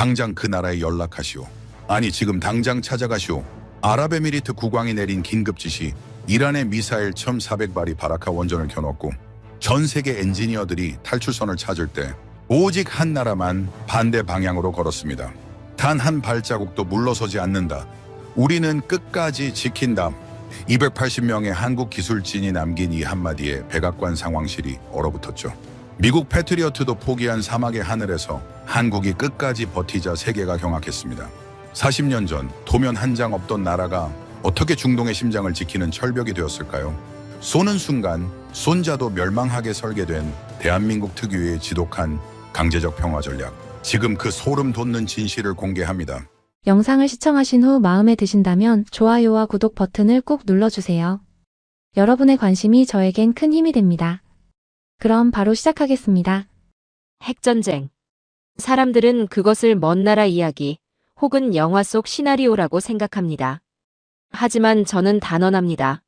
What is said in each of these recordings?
당장 그 나라에 연락하시오. 아니 지금 당장 찾아가시오. 아랍에미리트 국왕이 내린 긴급 지시. 이란의 미사일 1400발이 바라카 원전을 켜놓고 전 세계 엔지니어들이 탈출선을 찾을 때 오직 한 나라만 반대 방향으로 걸었습니다. 단 한 발자국도 물러서지 않는다. 우리는 끝까지 지킨다. 280명의 한국 기술진이 남긴 이 한마디에 백악관 상황실이 얼어붙었죠. 미국 패트리어트도 포기한 사막의 하늘에서 한국이 끝까지 버티자 세계가 경악했습니다. 40년 전 도면 한 장 없던 나라가 어떻게 중동의 심장을 지키는 철벽이 되었을까요? 쏘는 순간 손자도 멸망하게 설계된 대한민국 특유의 지독한 강제적 평화 전략. 지금 그 소름 돋는 진실을 공개합니다. 영상을 시청하신 후 마음에 드신다면 좋아요와 구독 버튼을 꼭 눌러주세요. 여러분의 관심이 저에겐 큰 힘이 됩니다. 그럼 바로 시작하겠습니다. 핵전쟁. 사람들은 그것을 먼 나라 이야기 혹은 영화 속 시나리오라고 생각합니다. 하지만 저는 단언합니다.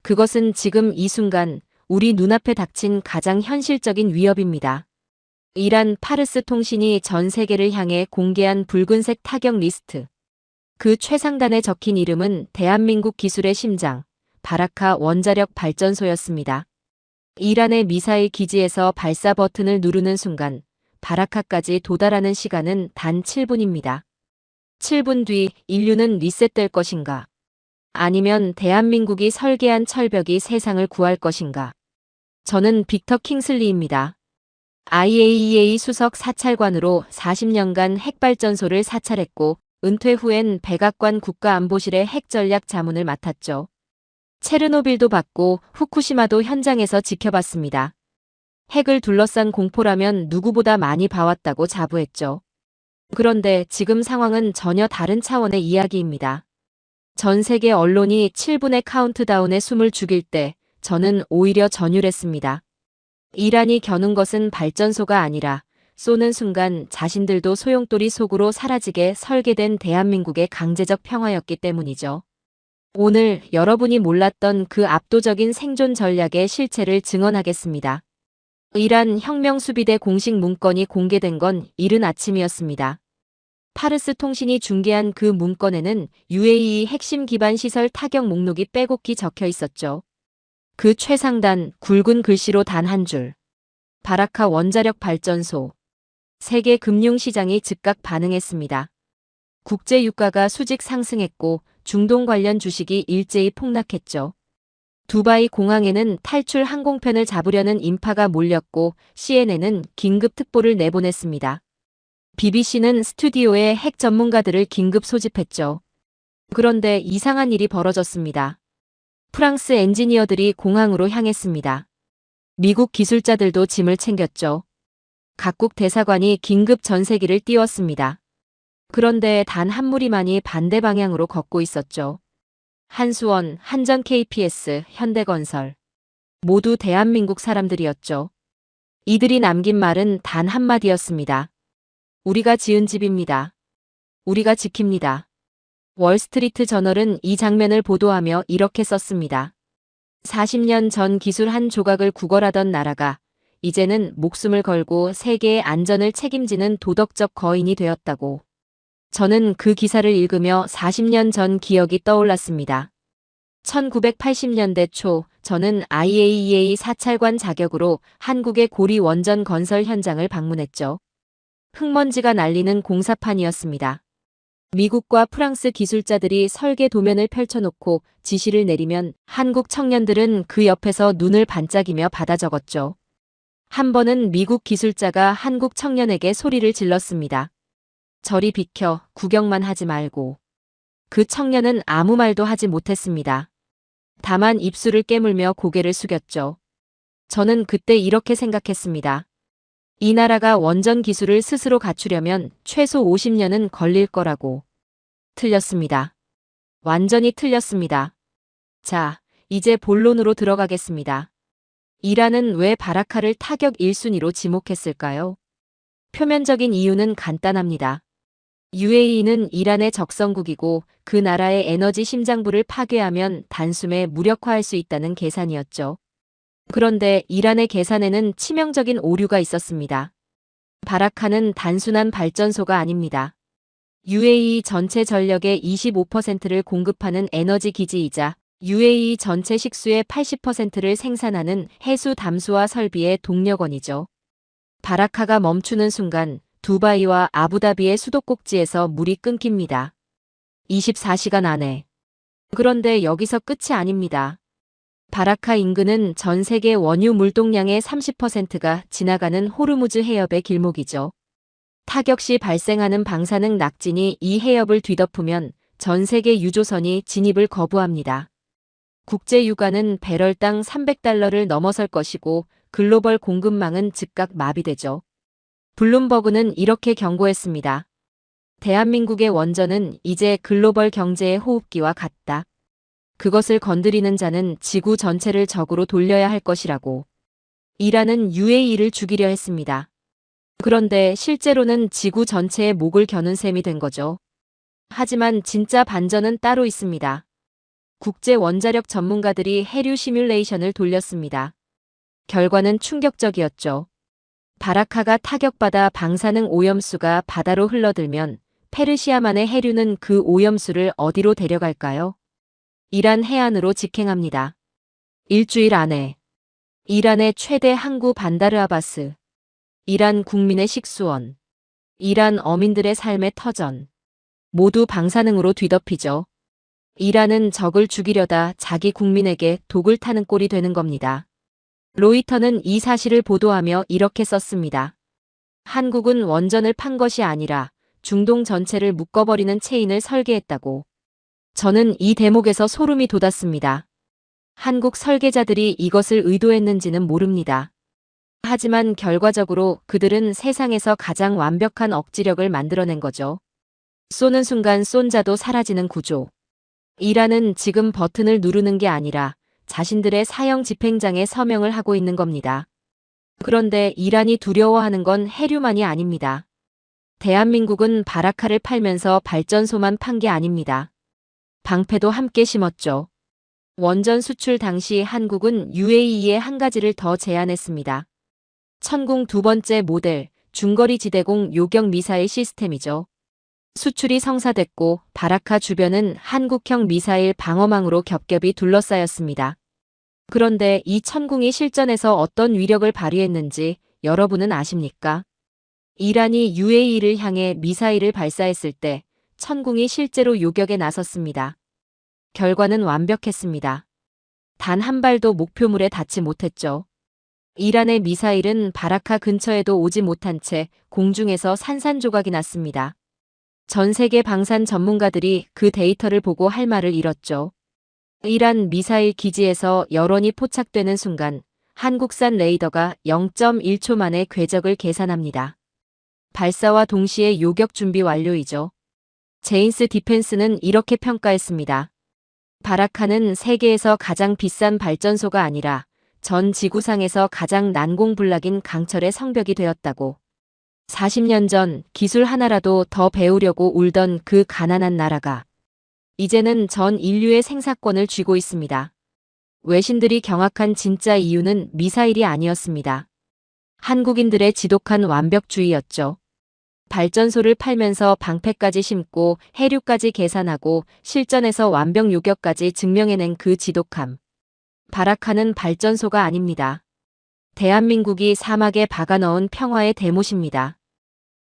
그것은 지금 이 순간 우리 눈앞에 닥친 가장 현실적인 위협입니다. 이란 파르스 통신이 전 세계를 향해 공개한 붉은색 타격 리스트. 그 최상단에 적힌 이름은 대한민국 기술의 심장, 바라카 원자력 발전소였습니다. 이란의 미사일 기지에서 발사 버튼을 누르는 순간 바라카까지 도달하는 시간은 단 7분입니다. 7분 뒤 인류는 리셋될 것인가? 아니면 대한민국이 설계한 철벽이 세상을 구할 것인가? 저는 빅터 킹슬리입니다. IAEA 수석 사찰관으로 40년간 핵발전소를 사찰했고 은퇴 후엔 백악관 국가안보실의 핵전략 자문을 맡았죠. 체르노빌도 봤고 후쿠시마도 현장에서 지켜봤습니다. 핵을 둘러싼 공포라면 누구보다 많이 봐왔다고 자부했죠. 그런데 지금 상황은 전혀 다른 차원의 이야기입니다. 전 세계 언론이 7분의 카운트다운에 숨을 죽일 때 저는 오히려 전율했습니다. 이란이 겨눈 것은 발전소가 아니라 쏘는 순간 자신들도 소용돌이 속으로 사라지게 설계된 대한민국의 강제적 평화였기 때문이죠. 오늘 여러분이 몰랐던 그 압도적인 생존 전략의 실체를 증언하겠습니다. 이란 혁명수비대 공식 문건이 공개된 건 이른 아침이었습니다. 파르스 통신이 중계한 그 문건에는 UAE 핵심 기반 시설 타격 목록이 빼곡히 적혀 있었죠. 그 최상단 굵은 글씨로 단 한 줄. 바라카 원자력 발전소. 세계 금융시장이 즉각 반응했습니다. 국제 유가가 수직 상승했고 중동 관련 주식이 일제히 폭락했죠. 두바이 공항에는 탈출 항공편을 잡으려는 인파가 몰렸고 CNN은 긴급 특보를 내보냈습니다. BBC는 스튜디오에 핵 전문가들을 긴급 소집했죠. 그런데 이상한 일이 벌어졌습니다. 프랑스 엔지니어들이 공항으로 향했습니다. 미국 기술자들도 짐을 챙겼죠. 각국 대사관이 긴급 전세기를 띄웠습니다. 그런데 단 한 무리만이 반대 방향으로 걷고 있었죠. 한수원, 한전 KPS, 현대건설. 모두 대한민국 사람들이었죠. 이들이 남긴 말은 단 한마디였습니다. 우리가 지은 집입니다. 우리가 지킵니다. 월스트리트 저널은 이 장면을 보도하며 이렇게 썼습니다. 40년 전 기술 한 조각을 구걸하던 나라가 이제는 목숨을 걸고 세계의 안전을 책임지는 도덕적 거인이 되었다고. 저는 그 기사를 읽으며 40년 전 기억이 떠올랐습니다. 1980년대 초 저는 IAEA 사찰관 자격으로 한국의 고리 원전 건설 현장을 방문했죠. 흙먼지가 날리는 공사판이었습니다. 미국과 프랑스 기술자들이 설계 도면을 펼쳐놓고 지시를 내리면 한국 청년들은 그 옆에서 눈을 반짝이며 받아 적었죠. 한 번은 미국 기술자가 한국 청년에게 소리를 질렀습니다. 저리 비켜, 구경만 하지 말고. 그 청년은 아무 말도 하지 못했습니다. 다만 입술을 깨물며 고개를 숙였죠. 저는 그때 이렇게 생각했습니다. 이 나라가 원전 기술을 스스로 갖추려면 최소 50년은 걸릴 거라고. 틀렸습니다. 완전히 틀렸습니다. 자, 이제 본론으로 들어가겠습니다. 이란은 왜 바라카를 타격 1순위로 지목했을까요? 표면적인 이유는 간단합니다. UAE는 이란의 적성국이고 그 나라의 에너지 심장부를 파괴하면 단숨에 무력화할 수 있다는 계산이었죠. 그런데 이란의 계산에는 치명적인 오류가 있었습니다. 바라카는 단순한 발전소가 아닙니다. UAE 전체 전력의 25%를 공급하는 에너지 기지이자 UAE 전체 식수의 80%를 생산하는 해수 담수화 설비의 동력원이죠. 바라카가 멈추는 순간 두바이와 아부다비의 수도꼭지에서 물이 끊깁니다. 24시간 안에. 그런데 여기서 끝이 아닙니다. 바라카 인근은 전 세계 원유 물동량의 30%가 지나가는 호르무즈 해협의 길목이죠. 타격 시 발생하는 방사능 낙진이 이 해협을 뒤덮으면 전 세계 유조선이 진입을 거부합니다. 국제 유가는 배럴당 300달러를 넘어설 것이고 글로벌 공급망은 즉각 마비되죠. 블룸버그는 이렇게 경고했습니다. 대한민국의 원전은 이제 글로벌 경제의 호흡기와 같다. 그것을 건드리는 자는 지구 전체를 적으로 돌려야 할 것이라고. 이란은 UAE를 죽이려 했습니다. 그런데 실제로는 지구 전체의 목을 겨눈 셈이 된 거죠. 하지만 진짜 반전은 따로 있습니다. 국제 원자력 전문가들이 해류 시뮬레이션을 돌렸습니다. 결과는 충격적이었죠. 바라카가 타격받아 방사능 오염수가 바다로 흘러들면 페르시아만의 해류는 그 오염수를 어디로 데려갈까요? 이란 해안으로 직행합니다. 일주일 안에. 이란의 최대 항구 반다르 아바스. 이란 국민의 식수원. 이란 어민들의 삶의 터전. 모두 방사능으로 뒤덮이죠. 이란은 적을 죽이려다 자기 국민에게 독을 타는 꼴이 되는 겁니다. 로이터는 이 사실을 보도하며 이렇게 썼습니다. 한국은 원전을 판 것이 아니라 중동 전체를 묶어버리는 체인을 설계했다고. 저는 이 대목에서 소름이 돋았습니다. 한국 설계자들이 이것을 의도했는지는 모릅니다. 하지만 결과적으로 그들은 세상에서 가장 완벽한 억지력을 만들어낸 거죠. 쏘는 순간 쏜 자도 사라지는 구조. 이란은 지금 버튼을 누르는 게 아니라 자신들의 사형 집행장에 서명을 하고 있는 겁니다. 그런데 이란이 두려워하는 건 해류만이 아닙니다. 대한민국은 바라카를 팔면서 발전소만 판 게 아닙니다. 방패도 함께 심었죠. 원전 수출 당시 한국은 UAE에 한 가지를 더 제안했습니다. 천궁 두 번째 모델 중거리 지대공 요격 미사일 시스템이죠. 수출이 성사됐고 바라카 주변은 한국형 미사일 방어망으로 겹겹이 둘러싸였습니다. 그런데 이 천궁이 실전에서 어떤 위력을 발휘했는지 여러분은 아십니까? 이란이 UAE를 향해 미사일을 발사했을 때 천궁이 실제로 요격에 나섰습니다. 결과는 완벽했습니다. 단 한 발도 목표물에 닿지 못했죠. 이란의 미사일은 바라카 근처에도 오지 못한 채 공중에서 산산조각이 났습니다. 전 세계 방산 전문가들이 그 데이터를 보고 할 말을 잃었죠. 이란 미사일 기지에서 여론이 포착되는 순간 한국산 레이더가 0.1초 만에 궤적을 계산합니다. 발사와 동시에 요격 준비 완료이죠. 제인스 디펜스는 이렇게 평가했습니다. 바라카는 세계에서 가장 비싼 발전소가 아니라 전 지구상에서 가장 난공불락인 강철의 성벽이 되었다고. 40년 전 기술 하나라도 더 배우려고 울던 그 가난한 나라가 이제는 전 인류의 생사권을 쥐고 있습니다. 외신들이 경악한 진짜 이유는 미사일이 아니었습니다. 한국인들의 지독한 완벽주의였죠. 발전소를 팔면서 방패까지 심고 해류까지 계산하고 실전에서 완벽 요격까지 증명해낸 그 지독함. 바라카는 발전소가 아닙니다. 대한민국이 사막에 박아넣은 평화의 대못입니다.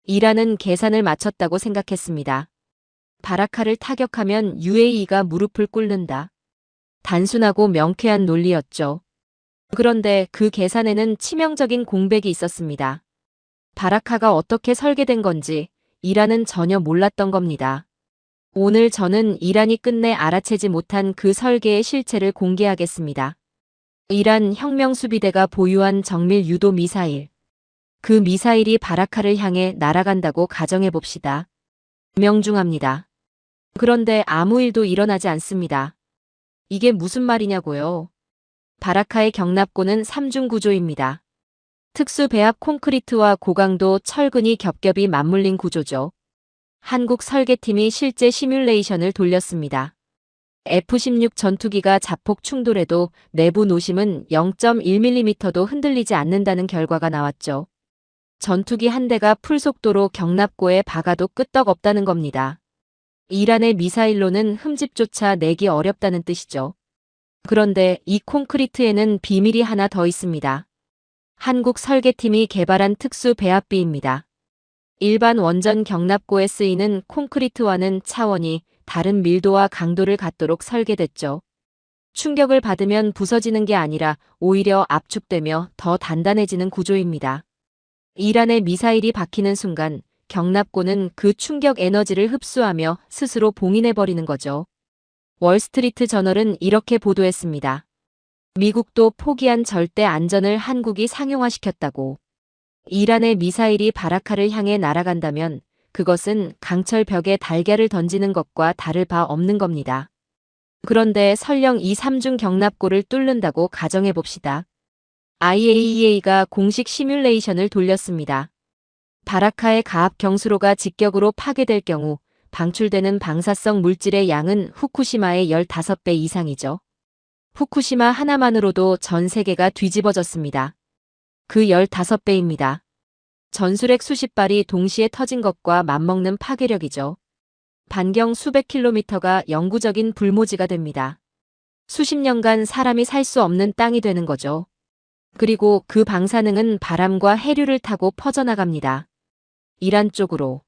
이란은 계산을 마쳤다고 생각했습니다. 바라카를 타격하면 UAE가 무릎을 꿇는다. 단순하고 명쾌한 논리였죠. 그런데 그 계산에는 치명적인 공백이 있었습니다. 바라카가 어떻게 설계된 건지 이란은 전혀 몰랐던 겁니다. 오늘 저는 이란이 끝내 알아채지 못한 그 설계의 실체를 공개하겠습니다. 이란 혁명수비대가 보유한 정밀 유도 미사일. 그 미사일이 바라카를 향해 날아간다고 가정해봅시다. 명중합니다. 그런데 아무 일도 일어나지 않습니다. 이게 무슨 말이냐고요? 바라카의 경납고는 3중 구조입니다. 특수 배합 콘크리트와 고강도 철근이 겹겹이 맞물린 구조죠. 한국 설계팀이 실제 시뮬레이션을 돌렸습니다. F-16 전투기가 자폭 충돌해도 내부 노심은 0.1mm도 흔들리지 않는다는 결과가 나왔죠. 전투기 한 대가 풀속도로 경납고에 박아도 끄떡없다는 겁니다. 이란의 미사일로는 흠집조차 내기 어렵다는 뜻이죠. 그런데 이 콘크리트에는 비밀이 하나 더 있습니다. 한국 설계팀이 개발한 특수 배합비입니다. 일반 원전 경납고에 쓰이는 콘크리트와는 차원이 다른 밀도와 강도를 갖도록 설계됐죠. 충격을 받으면 부서지는 게 아니라 오히려 압축되며 더 단단해지는 구조입니다. 이란의 미사일이 박히는 순간 경납고는 그 충격 에너지를 흡수하며 스스로 봉인해버리는 거죠. 월스트리트 저널은 이렇게 보도했습니다. 미국도 포기한 절대 안전을 한국이 상용화시켰다고. 이란의 미사일이 바라카를 향해 날아간다면 그것은 강철 벽에 달걀을 던지는 것과 다를 바 없는 겁니다. 그런데 설령 이 3중 경납고를 뚫는다고 가정해봅시다. IAEA가 공식 시뮬레이션을 돌렸습니다. 바라카의 가압 경수로가 직격으로 파괴될 경우 방출되는 방사성 물질의 양은 후쿠시마의 15배 이상이죠. 후쿠시마 하나만으로도 전 세계가 뒤집어졌습니다. 그 15배입니다. 전술핵 수십 발이 동시에 터진 것과 맞먹는 파괴력이죠. 반경 수백 킬로미터가 영구적인 불모지가 됩니다. 수십 년간 사람이 살 수 없는 땅이 되는 거죠. 그리고 그 방사능은 바람과 해류를 타고 퍼져나갑니다. 이란 쪽으로.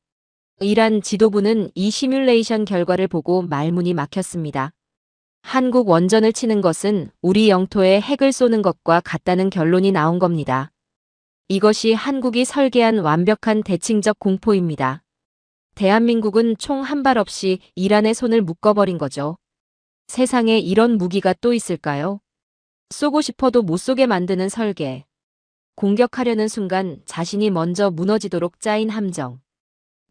이란 지도부는 이 시뮬레이션 결과를 보고 말문이 막혔습니다. 한국 원전을 치는 것은 우리 영토에 핵을 쏘는 것과 같다는 결론이 나온 겁니다. 이것이 한국이 설계한 완벽한 대칭적 공포입니다. 대한민국은 총 한 발 없이 이란의 손을 묶어버린 거죠. 세상에 이런 무기가 또 있을까요? 쏘고 싶어도 못 쏘게 만드는 설계. 공격하려는 순간 자신이 먼저 무너지도록 짜인 함정.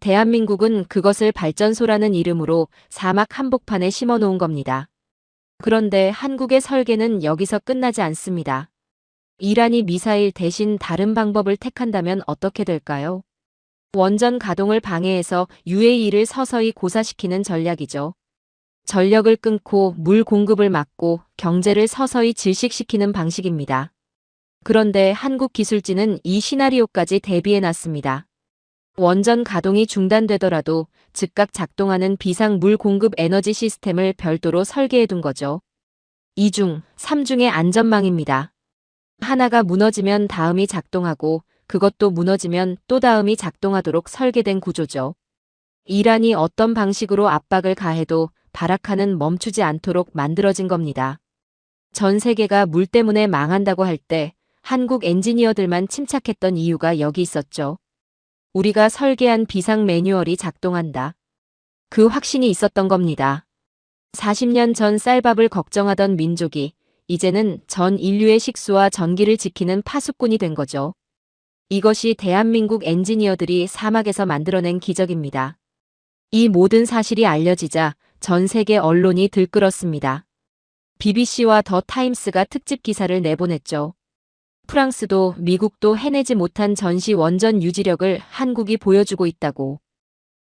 대한민국은 그것을 발전소라는 이름으로 사막 한복판에 심어놓은 겁니다. 그런데 한국의 설계는 여기서 끝나지 않습니다. 이란이 미사일 대신 다른 방법을 택한다면 어떻게 될까요? 원전 가동을 방해해서 UAE를 서서히 고사시키는 전략이죠. 전력을 끊고 물 공급을 막고 경제를 서서히 질식시키는 방식입니다. 그런데 한국 기술진은 이 시나리오까지 대비해놨습니다. 원전 가동이 중단되더라도 즉각 작동하는 비상 물 공급 에너지 시스템을 별도로 설계해둔 거죠. 2중, 3중의 안전망입니다. 하나가 무너지면 다음이 작동하고 그것도 무너지면 또 다음이 작동하도록 설계된 구조죠. 이란이 어떤 방식으로 압박을 가해도 바라카는 멈추지 않도록 만들어진 겁니다. 전 세계가 물 때문에 망한다고 할 때 한국 엔지니어들만 침착했던 이유가 여기 있었죠. 우리가 설계한 비상 매뉴얼이 작동한다. 그 확신이 있었던 겁니다. 40년 전 쌀밥을 걱정하던 민족이 이제는 전 인류의 식수와 전기를 지키는 파수꾼이 된 거죠. 이것이 대한민국 엔지니어들이 사막에서 만들어낸 기적입니다. 이 모든 사실이 알려지자 전 세계 언론이 들끓었습니다. BBC와 더 타임스가 특집 기사를 내보냈죠. 프랑스도 미국도 해내지 못한 전시 원전 유지력을 한국이 보여주고 있다고.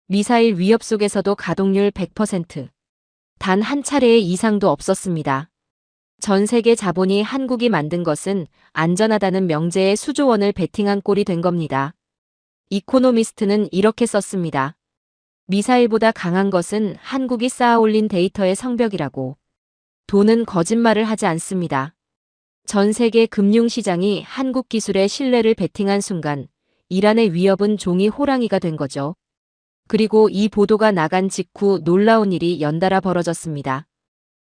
미사일 위협 속에서도 가동률 100%. 단 한 차례의 이상도 없었습니다. 전 세계 자본이 한국이 만든 것은 안전하다는 명제에 수조 원을 베팅한 꼴이 된 겁니다. 이코노미스트는 이렇게 썼습니다. 미사일보다 강한 것은 한국이 쌓아올린 데이터의 성벽이라고. 돈은 거짓말을 하지 않습니다. 전 세계 금융시장이 한국 기술에 신뢰를 베팅한 순간 이란의 위협은 종이 호랑이가 된 거죠. 그리고 이 보도가 나간 직후 놀라운 일이 연달아 벌어졌습니다.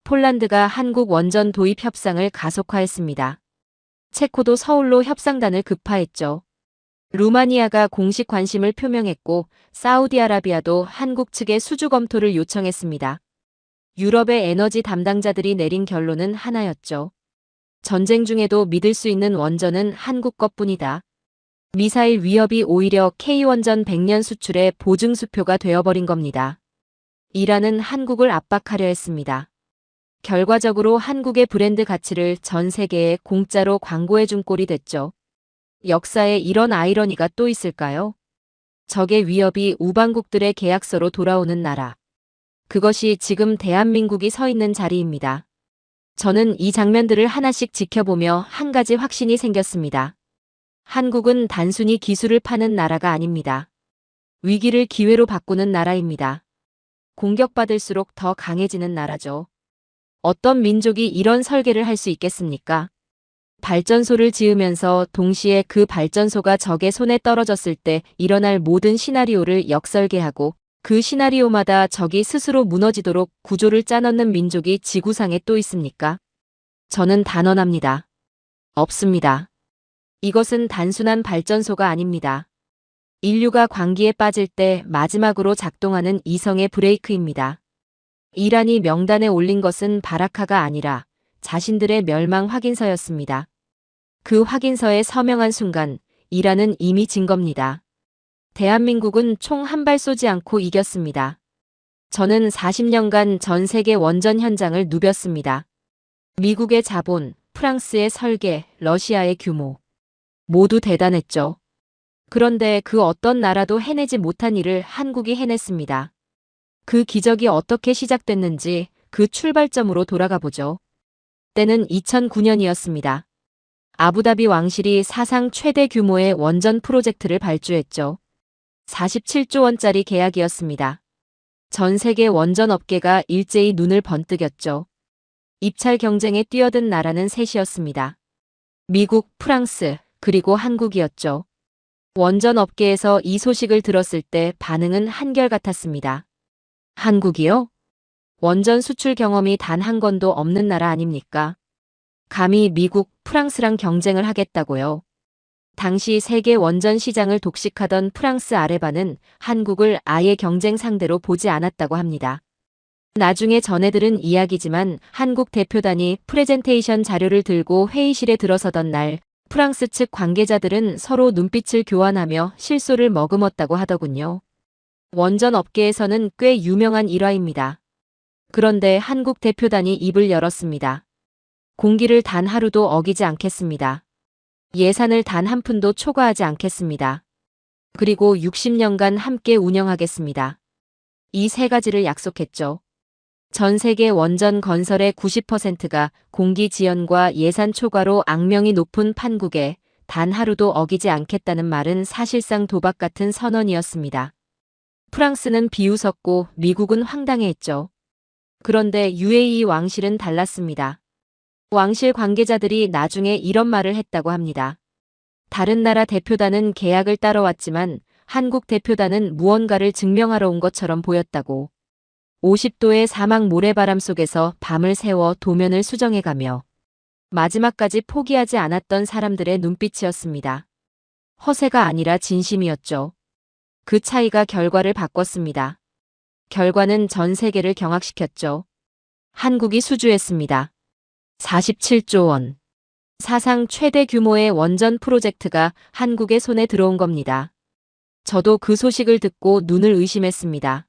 폴란드가 한국 원전 도입 협상을 가속화했습니다. 체코도 서울로 협상단을 급파했죠. 루마니아가 공식 관심을 표명했고 사우디아라비아도 한국 측에 수주 검토를 요청했습니다. 유럽의 에너지 담당자들이 내린 결론은 하나였죠. 전쟁 중에도 믿을 수 있는 원전은 한국 것뿐이다. 미사일 위협이 오히려 K원전 100년 수출의 보증수표가 되어버린 겁니다. 이란은 한국을 압박하려 했습니다. 결과적으로 한국의 브랜드 가치를 전 세계에 공짜로 광고해준 꼴이 됐죠. 역사에 이런 아이러니가 또 있을까요? 적의 위협이 우방국들의 계약서로 돌아오는 나라. 그것이 지금 대한민국이 서 있는 자리입니다. 저는 이 장면들을 하나씩 지켜보며 한 가지 확신이 생겼습니다. 한국은 단순히 기술을 파는 나라가 아닙니다. 위기를 기회로 바꾸는 나라입니다. 공격받을수록 더 강해지는 나라죠. 어떤 민족이 이런 설계를 할 수 있겠습니까? 발전소를 지으면서 동시에 그 발전소가 적의 손에 떨어졌을 때 일어날 모든 시나리오를 역설계하고 그 시나리오마다 적이 스스로 무너지도록 구조를 짜놓는 민족이 지구상에 또 있습니까? 저는 단언합니다. 없습니다. 이것은 단순한 발전소가 아닙니다. 인류가 광기에 빠질 때 마지막으로 작동하는 이성의 브레이크입니다. 이란이 명단에 올린 것은 바라카가 아니라 자신들의 멸망 확인서였습니다. 그 확인서에 서명한 순간 이란은 이미 진 겁니다. 대한민국은 총 한 발 쏘지 않고 이겼습니다. 저는 40년간 전 세계 원전 현장을 누볐습니다. 미국의 자본, 프랑스의 설계, 러시아의 규모. 모두 대단했죠. 그런데 그 어떤 나라도 해내지 못한 일을 한국이 해냈습니다. 그 기적이 어떻게 시작됐는지 그 출발점으로 돌아가 보죠. 때는 2009년이었습니다. 아부다비 왕실이 사상 최대 규모의 원전 프로젝트를 발주했죠. 47조 원짜리 계약이었습니다. 전 세계 원전 업계가 일제히 눈을 번뜩였죠. 입찰 경쟁에 뛰어든 나라는 셋이었습니다. 미국, 프랑스, 그리고 한국이었죠. 원전 업계에서 이 소식을 들었을 때 반응은 한결같았습니다. 한국이요? 원전 수출 경험이 단 한 건도 없는 나라 아닙니까? 감히 미국, 프랑스랑 경쟁을 하겠다고요. 당시 세계 원전 시장을 독식하던 프랑스 아레바는 한국을 아예 경쟁 상대로 보지 않았다고 합니다. 나중에 전해들은 이야기지만 한국 대표단이 프레젠테이션 자료를 들고 회의실에 들어서던 날 프랑스 측 관계자들은 서로 눈빛을 교환하며 실소를 머금었다고 하더군요. 원전 업계에서는 꽤 유명한 일화입니다. 그런데 한국 대표단이 입을 열었습니다. 공기를 단 하루도 어기지 않겠습니다. 예산을 단 한 푼도 초과하지 않겠습니다. 그리고 60년간 함께 운영하겠습니다. 이 세 가지를 약속했죠. 전 세계 원전 건설의 90%가 공기 지연과 예산 초과로 악명이 높은 판국에 단 하루도 어기지 않겠다는 말은 사실상 도박 같은 선언이었습니다. 프랑스는 비웃었고 미국은 황당해했죠. 그런데 UAE 왕실은 달랐습니다. 왕실 관계자들이 나중에 이런 말을 했다고 합니다. 다른 나라 대표단은 계약을 따라왔지만 한국 대표단은 무언가를 증명하러 온 것처럼 보였다고. 50도의 사막 모래바람 속에서 밤을 새워 도면을 수정해가며 마지막까지 포기하지 않았던 사람들의 눈빛이었습니다. 허세가 아니라 진심이었죠. 그 차이가 결과를 바꿨습니다. 결과는 전 세계를 경악시켰죠. 한국이 수주했습니다. 47조 원. 사상 최대 규모의 원전 프로젝트가 한국의 손에 들어온 겁니다. 저도 그 소식을 듣고 눈을 의심했습니다.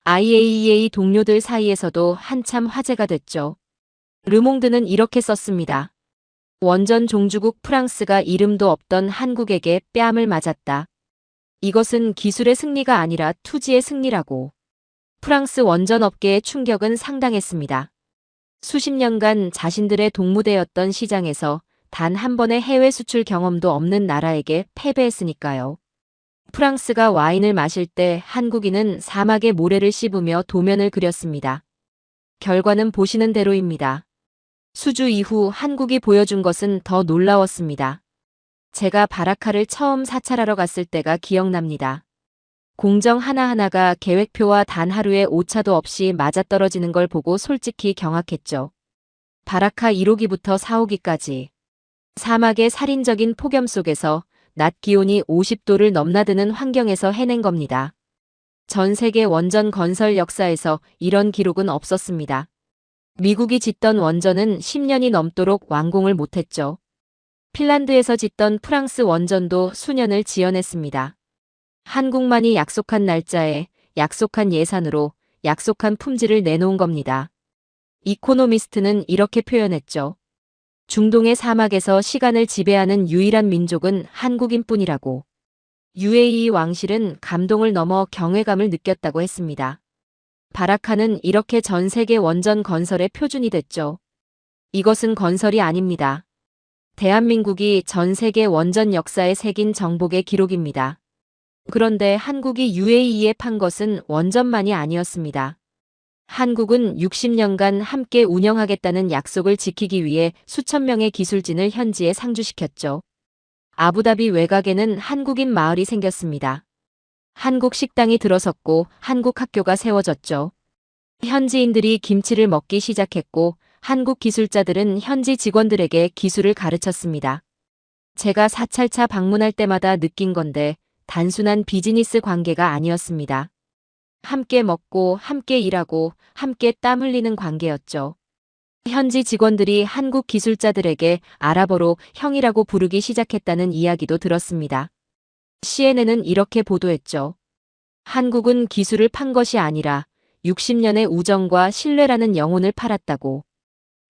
IAEA 동료들 사이에서도 한참 화제가 됐죠. 르몽드는 이렇게 썼습니다. 원전 종주국 프랑스가 이름도 없던 한국에게 뺨을 맞았다. 이것은 기술의 승리가 아니라 투지의 승리라고. 프랑스 원전 업계의 충격은 상당했습니다. 수십 년간 자신들의 동무대였던 시장에서 단 한 번의 해외 수출 경험도 없는 나라에게 패배했으니까요. 프랑스가 와인을 마실 때 한국인은 사막의 모래를 씹으며 도면을 그렸습니다. 결과는 보시는 대로입니다. 수주 이후 한국이 보여준 것은 더 놀라웠습니다. 제가 바라카를 처음 사찰하러 갔을 때가 기억납니다. 공정 하나하나가 계획표와 단 하루의 오차도 없이 맞아떨어지는 걸 보고 솔직히 경악했죠. 바라카 1호기부터 4호기까지. 사막의 살인적인 폭염 속에서 낮 기온이 50도를 넘나드는 환경에서 해낸 겁니다. 전 세계 원전 건설 역사에서 이런 기록은 없었습니다. 미국이 짓던 원전은 10년이 넘도록 완공을 못했죠. 핀란드에서 짓던 프랑스 원전도 수년을 지연했습니다. 한국만이 약속한 날짜에 약속한 예산으로 약속한 품질을 내놓은 겁니다. 이코노미스트는 이렇게 표현했죠. 중동의 사막에서 시간을 지배하는 유일한 민족은 한국인뿐이라고. UAE 왕실은 감동을 넘어 경외감을 느꼈다고 했습니다. 바라카는 이렇게 전 세계 원전 건설의 표준이 됐죠. 이것은 건설이 아닙니다. 대한민국이 전 세계 원전 역사에 새긴 정복의 기록입니다. 그런데 한국이 UAE에 판 것은 원전만이 아니었습니다. 한국은 60년간 함께 운영하겠다는 약속을 지키기 위해 수천 명의 기술진을 현지에 상주시켰죠. 아부다비 외곽에는 한국인 마을이 생겼습니다. 한국 식당이 들어섰고 한국 학교가 세워졌죠. 현지인들이 김치를 먹기 시작했고 한국 기술자들은 현지 직원들에게 기술을 가르쳤습니다. 제가 사찰차 방문할 때마다 느낀 건데 단순한 비즈니스 관계가 아니었습니다. 함께 먹고 함께 일하고 함께 땀 흘리는 관계였죠. 현지 직원들이 한국 기술자들에게 아랍어로 형이라고 부르기 시작했다는 이야기도 들었습니다. CNN은 이렇게 보도했죠. 한국은 기술을 판 것이 아니라 60년의 우정과 신뢰라는 영혼을 팔았다고.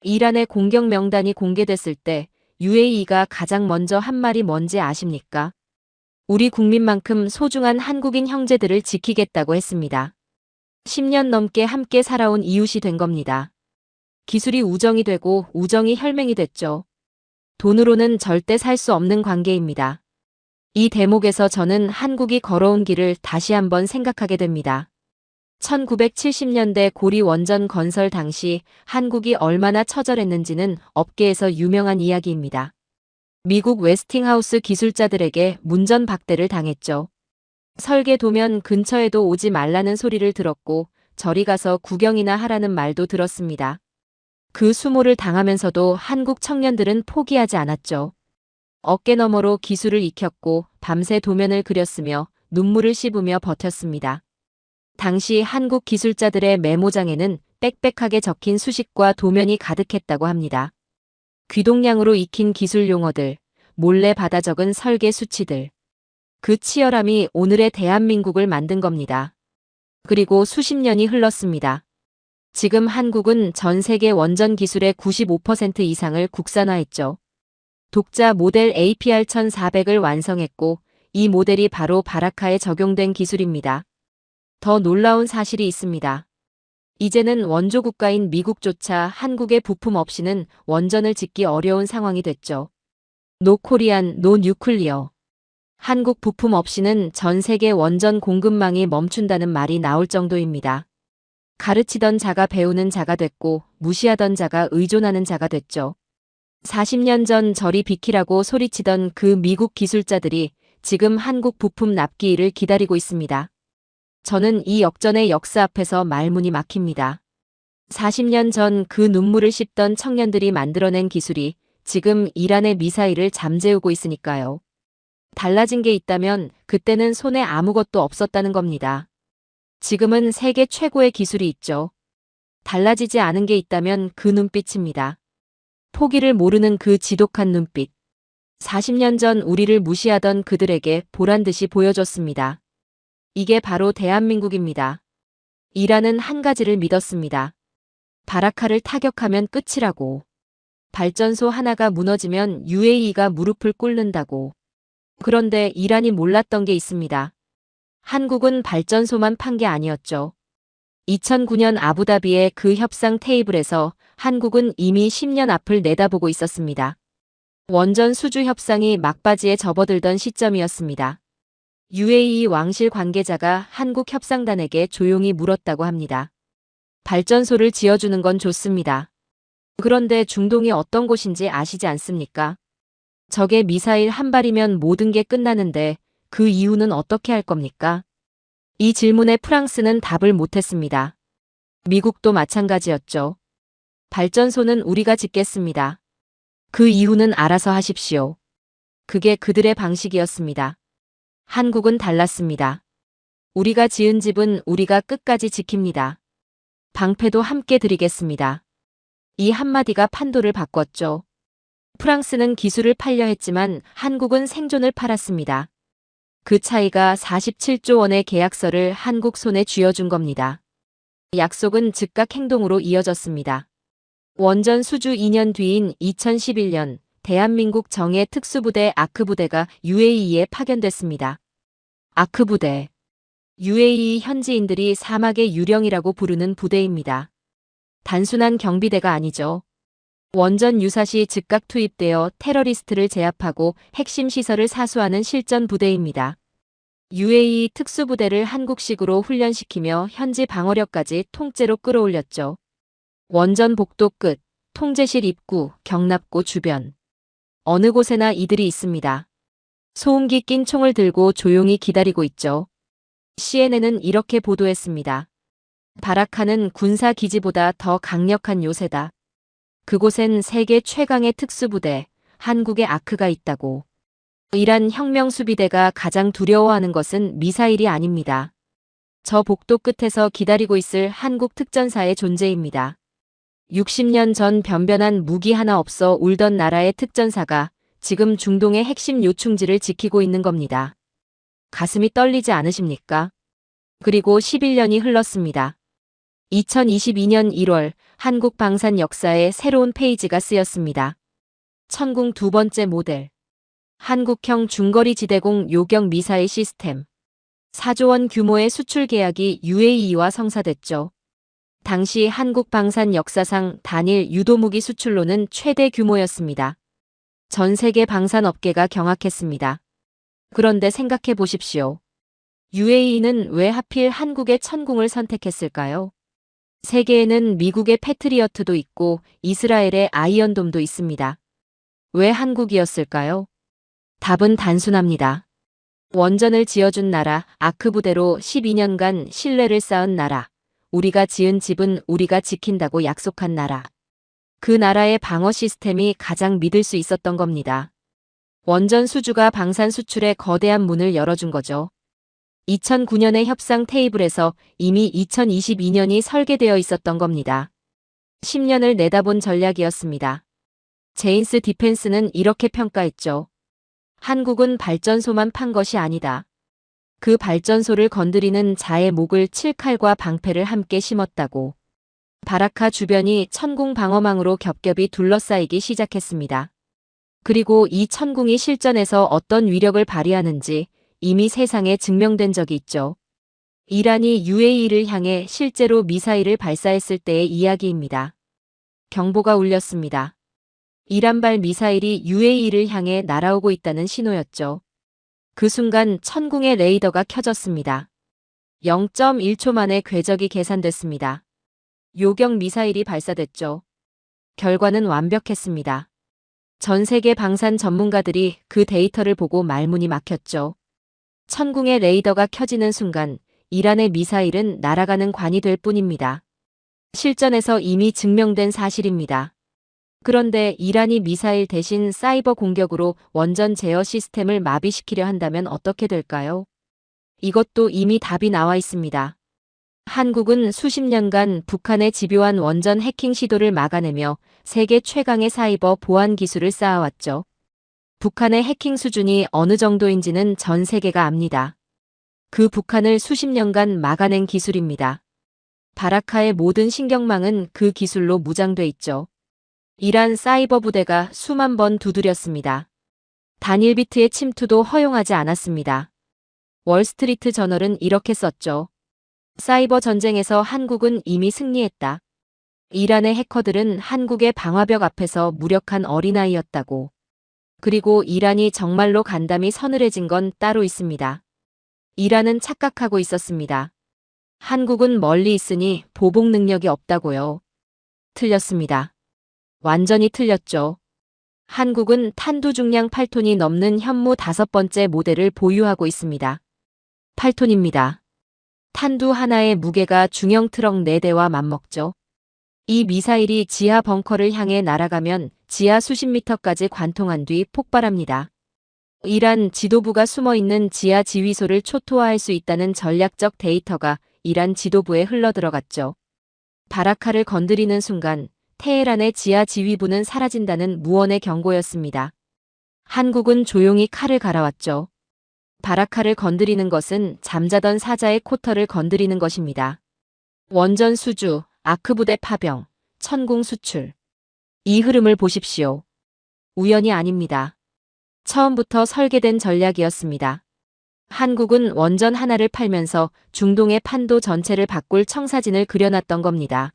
이란의 공격 명단이 공개됐을 때 UAE가 가장 먼저 한 말이 뭔지 아십니까? 우리 국민만큼 소중한 한국인 형제들을 지키겠다고 했습니다. 10년 넘게 함께 살아온 이웃이 된 겁니다. 기술이 우정이 되고 우정이 혈맹이 됐죠. 돈으로는 절대 살 수 없는 관계입니다. 이 대목에서 저는 한국이 걸어온 길을 다시 한번 생각하게 됩니다. 1970년대 고리 원전 건설 당시 한국이 얼마나 처절했는지는 업계에서 유명한 이야기입니다. 미국 웨스팅하우스 기술자들에게 문전박대를 당했죠. 설계도면 근처에도 오지 말라는 소리를 들었고 저리 가서 구경이나 하라는 말도 들었습니다. 그 수모를 당하면서도 한국 청년들은 포기하지 않았죠. 어깨너머로 기술을 익혔고 밤새 도면을 그렸으며 눈물을 씹으며 버텼습니다. 당시 한국 기술자들의 메모장에는 빽빽하게 적힌 수식과 도면이 가득했다고 합니다. 귀동냥으로 익힌 기술 용어들, 몰래 받아 적은 설계 수치들. 그 치열함이 오늘의 대한민국을 만든 겁니다. 그리고 수십 년이 흘렀습니다. 지금 한국은 전 세계 원전 기술의 95% 이상을 국산화했죠. 독자 모델 APR-1400을 완성했고 이 모델이 바로 바라카에 적용된 기술입니다. 더 놀라운 사실이 있습니다. 이제는 원조 국가인 미국조차 한국의 부품 없이는 원전을 짓기 어려운 상황이 됐죠. 노 코리안, 노 뉴클리어. 한국 부품 없이는 전 세계 원전 공급망이 멈춘다는 말이 나올 정도입니다. 가르치던 자가 배우는 자가 됐고 무시하던 자가 의존하는 자가 됐죠. 40년 전 저리 비키라고 소리치던 그 미국 기술자들이 지금 한국 부품 납기일을 기다리고 있습니다. 저는 이 역전의 역사 앞에서 말문이 막힙니다. 40년 전 그 눈물을 씹던 청년들이 만들어낸 기술이 지금 이란의 미사일을 잠재우고 있으니까요. 달라진 게 있다면 그때는 손에 아무것도 없었다는 겁니다. 지금은 세계 최고의 기술이 있죠. 달라지지 않은 게 있다면 그 눈빛입니다. 포기를 모르는 그 지독한 눈빛. 40년 전 우리를 무시하던 그들에게 보란듯이 보여줬습니다. 이게 바로 대한민국입니다. 이란은 한 가지를 믿었습니다. 바라카를 타격하면 끝이라고. 발전소 하나가 무너지면 UAE가 무릎을 꿇는다고. 그런데 이란이 몰랐던 게 있습니다. 한국은 발전소만 판 게 아니었죠. 2009년 아부다비의 그 협상 테이블에서 한국은 이미 10년 앞을 내다보고 있었습니다. 원전 수주 협상이 막바지에 접어들던 시점이었습니다. UAE 왕실 관계자가 한국 협상단에게 조용히 물었다고 합니다. 발전소를 지어주는 건 좋습니다. 그런데 중동이 어떤 곳인지 아시지 않습니까? 적의 미사일 한 발이면 모든 게 끝나는데 그 이유는 어떻게 할 겁니까? 이 질문에 프랑스는 답을 못했습니다. 미국도 마찬가지였죠. 발전소는 우리가 짓겠습니다. 그 이유는 알아서 하십시오. 그게 그들의 방식이었습니다. 한국은 달랐습니다. 우리가 지은 집은 우리가 끝까지 지킵니다. 방패도 함께 드리겠습니다. 이 한마디가 판도를 바꿨죠. 프랑스는 기술을 팔려 했지만 한국은 생존을 팔았습니다. 그 차이가 47조 원의 계약서를 한국 손에 쥐어준 겁니다. 약속은 즉각 행동으로 이어졌습니다. 원전 수주 2년 뒤인 2011년 대한민국 정예 특수부대 아크부대가 UAE에 파견됐습니다. 아크부대. UAE 현지인들이 사막의 유령이라고 부르는 부대입니다. 단순한 경비대가 아니죠. 원전 유사시 즉각 투입되어 테러리스트를 제압하고 핵심 시설을 사수하는 실전 부대입니다. UAE 특수부대를 한국식으로 훈련시키며 현지 방어력까지 통째로 끌어올렸죠. 원전 복도 끝, 통제실 입구, 경납고 주변. 어느 곳에나 이들이 있습니다. 소음기 낀 총을 들고 조용히 기다리고 있죠. CNN은 이렇게 보도했습니다. 바라카는 군사 기지보다 더 강력한 요새다. 그곳엔 세계 최강의 특수부대, 한국의 아크가 있다고. 이란 혁명수비대가 가장 두려워하는 것은 미사일이 아닙니다. 저 복도 끝에서 기다리고 있을 한국 특전사의 존재입니다. 60년 전 변변한 무기 하나 없어 울던 나라의 특전사가 지금 중동의 핵심 요충지를 지키고 있는 겁니다. 가슴이 떨리지 않으십니까? 그리고 11년이 흘렀습니다. 2022년 1월 한국 방산 역사에 새로운 페이지가 쓰였습니다. 천궁 두 번째 모델. 한국형 중거리 지대공 요격 미사일 시스템. 4조 원 규모의 수출 계약이 UAE와 성사됐죠. 당시 한국 방산 역사상 단일 유도무기 수출로는 최대 규모였습니다. 전 세계 방산 업계가 경악했습니다. 그런데 생각해 보십시오. UAE는 왜 하필 한국의 천궁을 선택했을까요? 세계에는 미국의 패트리어트도 있고 이스라엘의 아이언돔도 있습니다. 왜 한국이었을까요? 답은 단순합니다. 원전을 지어준 나라, 아크 부대로 12년간 신뢰를 쌓은 나라, 우리가 지은 집은 우리가 지킨다고 약속한 나라. 그 나라의 방어 시스템이 가장 믿을 수 있었던 겁니다. 원전 수주가 방산 수출에 거대한 문을 열어준 거죠. 2009년의 협상 테이블에서 이미 2022년이 설계되어 있었던 겁니다. 10년을 내다본 전략이었습니다. 제인스 디펜스는 이렇게 평가했죠. 한국은 발전소만 판 것이 아니다. 그 발전소를 건드리는 자의 목을 칠칼과 방패를 함께 심었다고. 바라카 주변이 천궁 방어망으로 겹겹이 둘러싸이기 시작했습니다. 그리고 이 천궁이 실전에서 어떤 위력을 발휘하는지 이미 세상에 증명된 적이 있죠. 이란이 UAE를 향해 실제로 미사일을 발사했을 때의 이야기입니다. 경보가 울렸습니다. 이란발 미사일이 UAE를 향해 날아오고 있다는 신호였죠. 그 순간 천궁의 레이더가 켜졌습니다. 0.1초 만에 궤적이 계산됐습니다. 요격 미사일이 발사됐죠. 결과는 완벽했습니다. 전 세계 방산 전문가들이 그 데이터를 보고 말문이 막혔죠. 천궁의 레이더가 켜지는 순간 이란의 미사일은 날아가는 관이 될 뿐입니다. 실전에서 이미 증명된 사실입니다. 그런데 이란이 미사일 대신 사이버 공격으로 원전 제어 시스템을 마비시키려 한다면 어떻게 될까요? 이것도 이미 답이 나와 있습니다. 한국은 수십 년간 북한의 집요한 원전 해킹 시도를 막아내며 세계 최강의 사이버 보안 기술을 쌓아왔죠. 북한의 해킹 수준이 어느 정도인지는 전 세계가 압니다. 그 북한을 수십 년간 막아낸 기술입니다. 바라카의 모든 신경망은 그 기술로 무장돼 있죠. 이란 사이버 부대가 수만 번 두드렸습니다. 단일 비트의 침투도 허용하지 않았습니다. 월스트리트 저널은 이렇게 썼죠. 사이버 전쟁에서 한국은 이미 승리했다. 이란의 해커들은 한국의 방화벽 앞에서 무력한 어린아이였다고. 그리고 이란이 정말로 간담이 서늘해진 건 따로 있습니다. 이란은 착각하고 있었습니다. 한국은 멀리 있으니 보복 능력이 없다고요. 틀렸습니다. 완전히 틀렸죠. 한국은 탄두 중량 8톤이 넘는 현무 5번째 모델을 보유하고 있습니다. 8톤입니다. 탄두 하나의 무게가 중형 트럭 4대와 맞먹죠. 이 미사일이 지하 벙커를 향해 날아가면 지하 수십 미터까지 관통한 뒤 폭발합니다. 이란 지도부가 숨어있는 지하 지휘소를 초토화할 수 있다는 전략적 데이터가 이란 지도부에 흘러들어갔죠. 바라카를 건드리는 순간 테헤란의 지하 지휘부는 사라진다는 무언의 경고였습니다. 한국은 조용히 칼을 갈아왔죠. 바라카를 건드리는 것은 잠자던 사자의 코털을 건드리는 것입니다. 원전 수주, 아크 부대 파병, 천궁 수출. 이 흐름을 보십시오. 우연이 아닙니다. 처음부터 설계된 전략이었습니다. 한국은 원전 하나를 팔면서 중동의 판도 전체를 바꿀 청사진을 그려놨던 겁니다.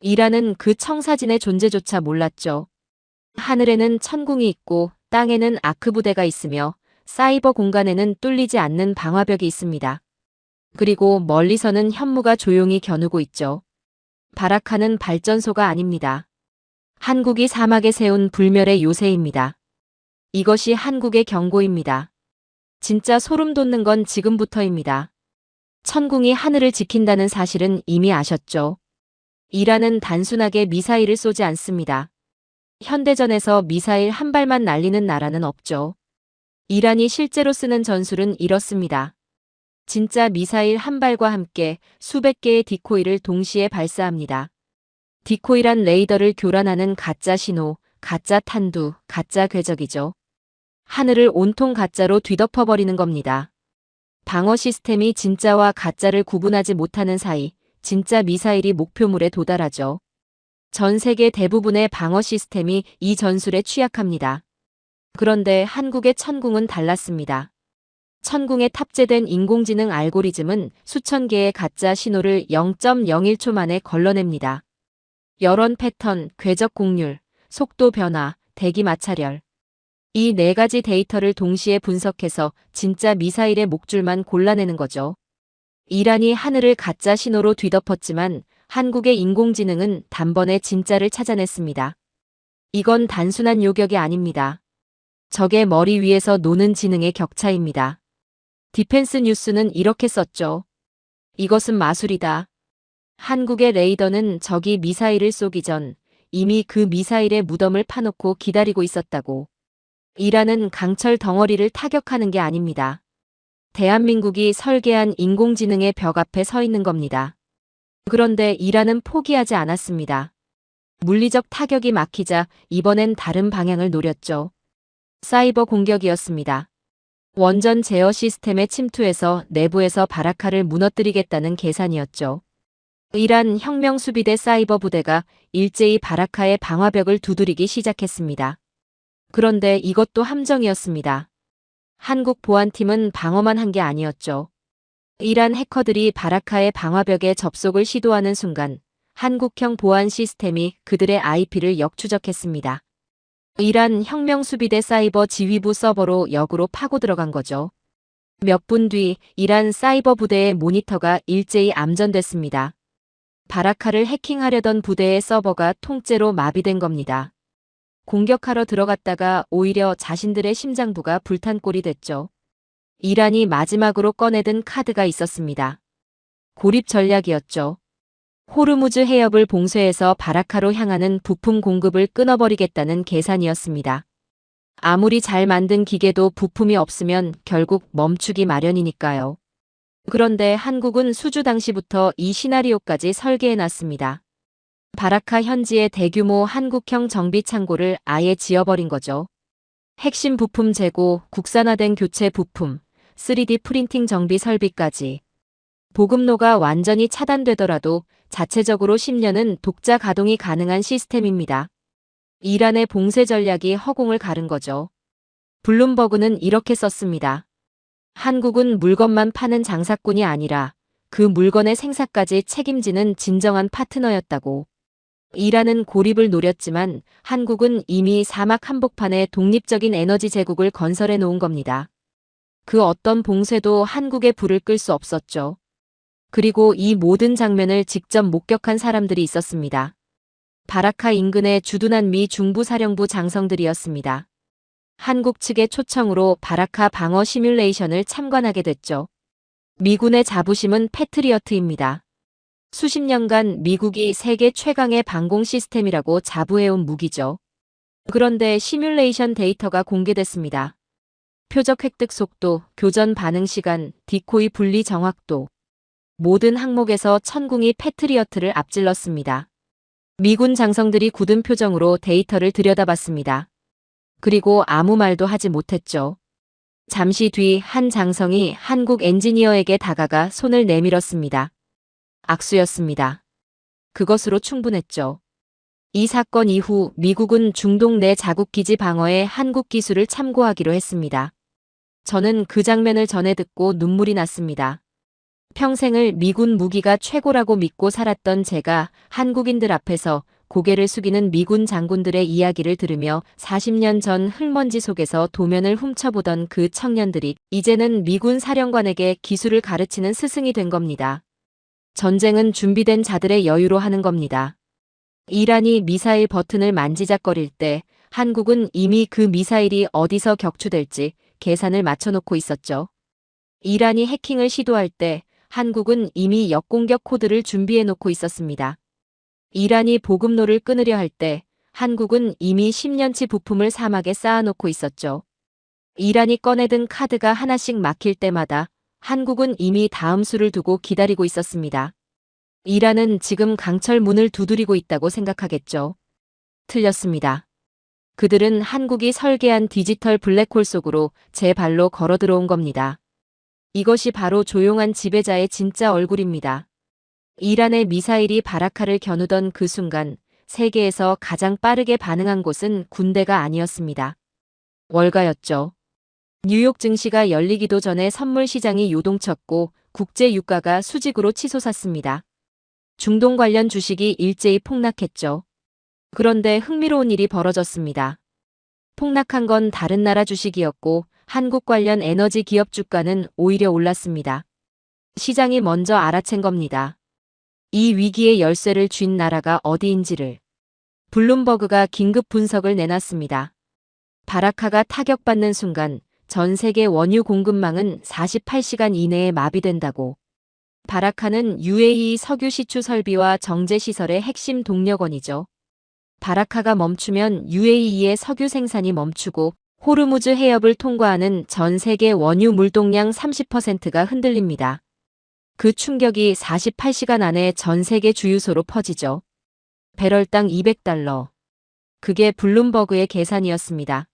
이란은 그 청사진의 존재조차 몰랐죠. 하늘에는 천궁이 있고 땅에는 아크 부대가 있으며 사이버 공간에는 뚫리지 않는 방화벽이 있습니다. 그리고 멀리서는 현무가 조용히 겨누고 있죠. 바라카는 발전소가 아닙니다. 한국이 사막에 세운 불멸의 요새입니다. 이것이 한국의 경고입니다. 진짜 소름 돋는 건 지금부터입니다. 천궁이 하늘을 지킨다는 사실은 이미 아셨죠? 이란은 단순하게 미사일을 쏘지 않습니다. 현대전에서 미사일 한 발만 날리는 나라는 없죠. 이란이 실제로 쓰는 전술은 이렇습니다. 진짜 미사일 한 발과 함께 수백 개의 디코이를 동시에 발사합니다. 디코이란 레이더를 교란하는 가짜 신호, 가짜 탄두, 가짜 궤적이죠. 하늘을 온통 가짜로 뒤덮어버리는 겁니다. 방어 시스템이 진짜와 가짜를 구분하지 못하는 사이 진짜 미사일이 목표물에 도달하죠. 전 세계 대부분의 방어 시스템이 이 전술에 취약합니다. 그런데 한국의 천궁은 달랐습니다. 천궁에 탑재된 인공지능 알고리즘은 수천 개의 가짜 신호를 0.01초 만에 걸러냅니다. 여론 패턴, 궤적 공률, 속도 변화, 대기 마찰열. 이 네 가지 데이터를 동시에 분석해서 진짜 미사일의 목줄만 골라내는 거죠. 이란이 하늘을 가짜 신호로 뒤덮었지만 한국의 인공지능은 단번에 진짜를 찾아냈습니다. 이건 단순한 요격이 아닙니다. 적의 머리 위에서 노는 지능의 격차입니다. 디펜스 뉴스는 이렇게 썼죠. 이것은 마술이다. 한국의 레이더는 적이 미사일을 쏘기 전 이미 그 미사일의 무덤을 파놓고 기다리고 있었다고. 이란은 강철 덩어리를 타격하는 게 아닙니다. 대한민국이 설계한 인공지능의 벽 앞에 서 있는 겁니다. 그런데 이란은 포기하지 않았습니다. 물리적 타격이 막히자 이번엔 다른 방향을 노렸죠. 사이버 공격이었습니다. 원전 제어 시스템에 침투해서 내부에서 바라카를 무너뜨리겠다는 계산이었죠. 이란 혁명수비대 사이버 부대가 일제히 바라카의 방화벽을 두드리기 시작했습니다. 그런데 이것도 함정이었습니다. 한국 보안팀은 방어만 한 게 아니었죠. 이란 해커들이 바라카의 방화벽에 접속을 시도하는 순간 한국형 보안 시스템이 그들의 IP를 역추적했습니다. 이란 혁명수비대 사이버 지휘부 서버로 역으로 파고 들어간 거죠. 몇 분 뒤 이란 사이버 부대의 모니터가 일제히 암전됐습니다. 바라카를 해킹하려던 부대의 서버가 통째로 마비된 겁니다. 공격하러 들어갔다가 오히려 자신들의 심장부가 불탄 꼴이 됐죠. 이란이 마지막으로 꺼내든 카드가 있었습니다. 고립 전략이었죠. 호르무즈 해협을 봉쇄해서 바라카로 향하는 부품 공급을 끊어버리겠다는 계산이었습니다. 아무리 잘 만든 기계도 부품이 없으면 결국 멈추기 마련이니까요. 그런데 한국은 수주 당시부터 이 시나리오까지 설계해놨습니다. 바라카 현지의 대규모 한국형 정비 창고를 아예 지어버린 거죠. 핵심 부품 재고, 국산화된 교체 부품, 3D 프린팅 정비 설비까지. 보급로가 완전히 차단되더라도 자체적으로 10년은 독자 가동이 가능한 시스템입니다. 이란의 봉쇄 전략이 허공을 가른 거죠. 블룸버그는 이렇게 썼습니다. 한국은 물건만 파는 장사꾼이 아니라 그 물건의 생사까지 책임지는 진정한 파트너였다고. 이란은 고립을 노렸지만 한국은 이미 사막 한복판에 독립적인 에너지 제국을 건설해 놓은 겁니다. 그 어떤 봉쇄도 한국의 불을 끌 수 없었죠. 그리고 이 모든 장면을 직접 목격한 사람들이 있었습니다. 바라카 인근의 주둔한 미 중부사령부 장성들이었습니다. 한국 측의 초청으로 바라카 방어 시뮬레이션을 참관하게 됐죠. 미군의 자부심은 패트리어트입니다. 수십 년간 미국이 세계 최강의 방공 시스템이라고 자부해온 무기죠. 그런데 시뮬레이션 데이터가 공개됐습니다. 표적 획득 속도, 교전 반응 시간, 디코이 분리 정확도. 모든 항목에서 천궁이 패트리어트를 앞질렀습니다. 미군 장성들이 굳은 표정으로 데이터를 들여다봤습니다. 그리고 아무 말도 하지 못했죠. 잠시 뒤 한 장성이 한국 엔지니어에게 다가가 손을 내밀었습니다. 악수였습니다. 그것으로 충분했죠. 이 사건 이후 미국은 중동 내 자국기지 방어에 한국 기술을 참고하기로 했습니다. 저는 그 장면을 전해 듣고 눈물이 났습니다. 평생을 미군 무기가 최고라고 믿고 살았던 제가 한국인들 앞에서 고개를 숙이는 미군 장군들의 이야기를 들으며 40년 전 흙먼지 속에서 도면을 훔쳐보던 그 청년들이 이제는 미군 사령관에게 기술을 가르치는 스승이 된 겁니다. 전쟁은 준비된 자들의 여유로 하는 겁니다. 이란이 미사일 버튼을 만지작거릴 때 한국은 이미 그 미사일이 어디서 격추될지 계산을 맞춰놓고 있었죠. 이란이 해킹을 시도할 때 한국은 이미 역공격 코드를 준비해놓고 있었습니다. 이란이 보급로를 끊으려 할 때 한국은 이미 10년치 부품을 사막에 쌓아놓고 있었죠. 이란이 꺼내든 카드가 하나씩 막힐 때마다 한국은 이미 다음 수를 두고 기다리고 있었습니다. 이란은 지금 강철 문을 두드리고 있다고 생각하겠죠. 틀렸습니다. 그들은 한국이 설계한 디지털 블랙홀 속으로 제 발로 걸어 들어온 겁니다. 이것이 바로 조용한 지배자의 진짜 얼굴입니다. 이란의 미사일이 바라카를 겨누던 그 순간 세계에서 가장 빠르게 반응한 곳은 군대가 아니었습니다. 월가였죠. 뉴욕 증시가 열리기도 전에 선물 시장이 요동쳤고 국제 유가가 수직으로 치솟았습니다. 중동 관련 주식이 일제히 폭락했죠. 그런데 흥미로운 일이 벌어졌습니다. 폭락한 건 다른 나라 주식이었고 한국 관련 에너지 기업 주가는 오히려 올랐습니다. 시장이 먼저 알아챈 겁니다. 이 위기의 열쇠를 쥔 나라가 어디인지를. 블룸버그가 긴급 분석을 내놨습니다. 바라카가 타격받는 순간 전 세계 원유 공급망은 48시간 이내에 마비된다고. 바라카는 UAE 석유 시추 설비와 정제 시설의 핵심 동력원이죠. 바라카가 멈추면 UAE의 석유 생산이 멈추고 호르무즈 해협을 통과하는 전 세계 원유 물동량 30%가 흔들립니다. 그 충격이 48시간 안에 전 세계 주유소로 퍼지죠. 배럴당 $200. 그게 블룸버그의 계산이었습니다.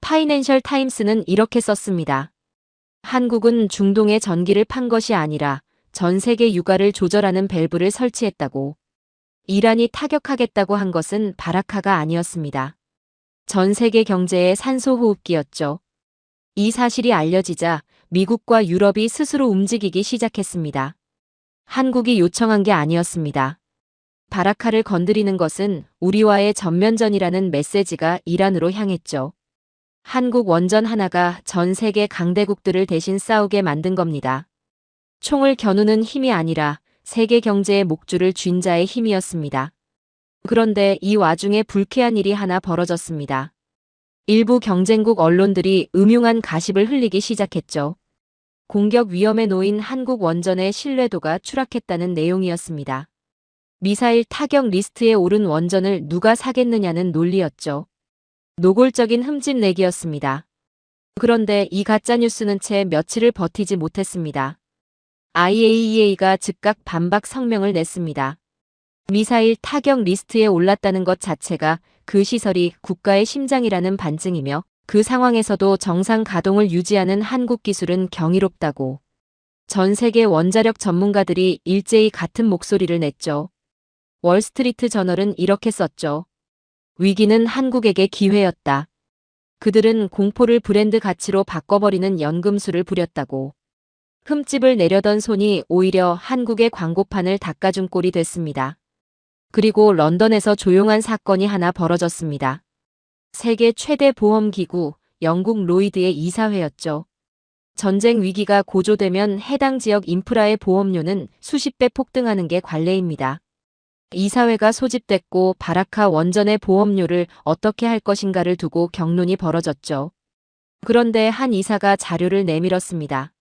파이낸셜 타임스는 이렇게 썼습니다. 한국은 중동에 전기를 판 것이 아니라 전 세계 유가를 조절하는 밸브를 설치했다고. 이란이 타격하겠다고 한 것은 바라카가 아니었습니다. 전 세계 경제의 산소호흡기였죠. 이 사실이 알려지자 미국과 유럽이 스스로 움직이기 시작했습니다. 한국이 요청한 게 아니었습니다. 바라카를 건드리는 것은 우리와의 전면전이라는 메시지가 이란으로 향했죠. 한국 원전 하나가 전 세계 강대국들을 대신 싸우게 만든 겁니다. 총을 겨누는 힘이 아니라 세계 경제의 목줄을 쥔 자의 힘이었습니다. 그런데 이 와중에 불쾌한 일이 하나 벌어졌습니다. 일부 경쟁국 언론들이 음흉한 가십을 흘리기 시작했죠. 공격 위험에 놓인 한국 원전의 신뢰도가 추락했다는 내용이었습니다. 미사일 타격 리스트에 오른 원전을 누가 사겠느냐는 논리였죠. 노골적인 흠집내기였습니다. 그런데 이 가짜뉴스는 채 며칠을 버티지 못했습니다. IAEA가 즉각 반박 성명을 냈습니다. 미사일 타격 리스트에 올랐다는 것 자체가 그 시설이 국가의 심장이라는 반증이며 그 상황에서도 정상 가동을 유지하는 한국 기술은 경이롭다고. 전 세계 원자력 전문가들이 일제히 같은 목소리를 냈죠. 월스트리트 저널은 이렇게 썼죠. 위기는 한국에게 기회였다. 그들은 공포를 브랜드 가치로 바꿔버리는 연금술을 부렸다고. 흠집을 내려던 손이 오히려 한국의 광고판을 닦아준 꼴이 됐습니다. 그리고 런던에서 조용한 사건이 하나 벌어졌습니다. 세계 최대 보험기구 영국 로이드의 이사회였죠. 전쟁 위기가 고조되면 해당 지역 인프라의 보험료는 수십 배 폭등하는 게 관례입니다. 이사회가 소집됐고 바라카 원전의 보험료를 어떻게 할 것인가를 두고 격론이 벌어졌죠. 그런데 한 이사가 자료를 내밀었습니다.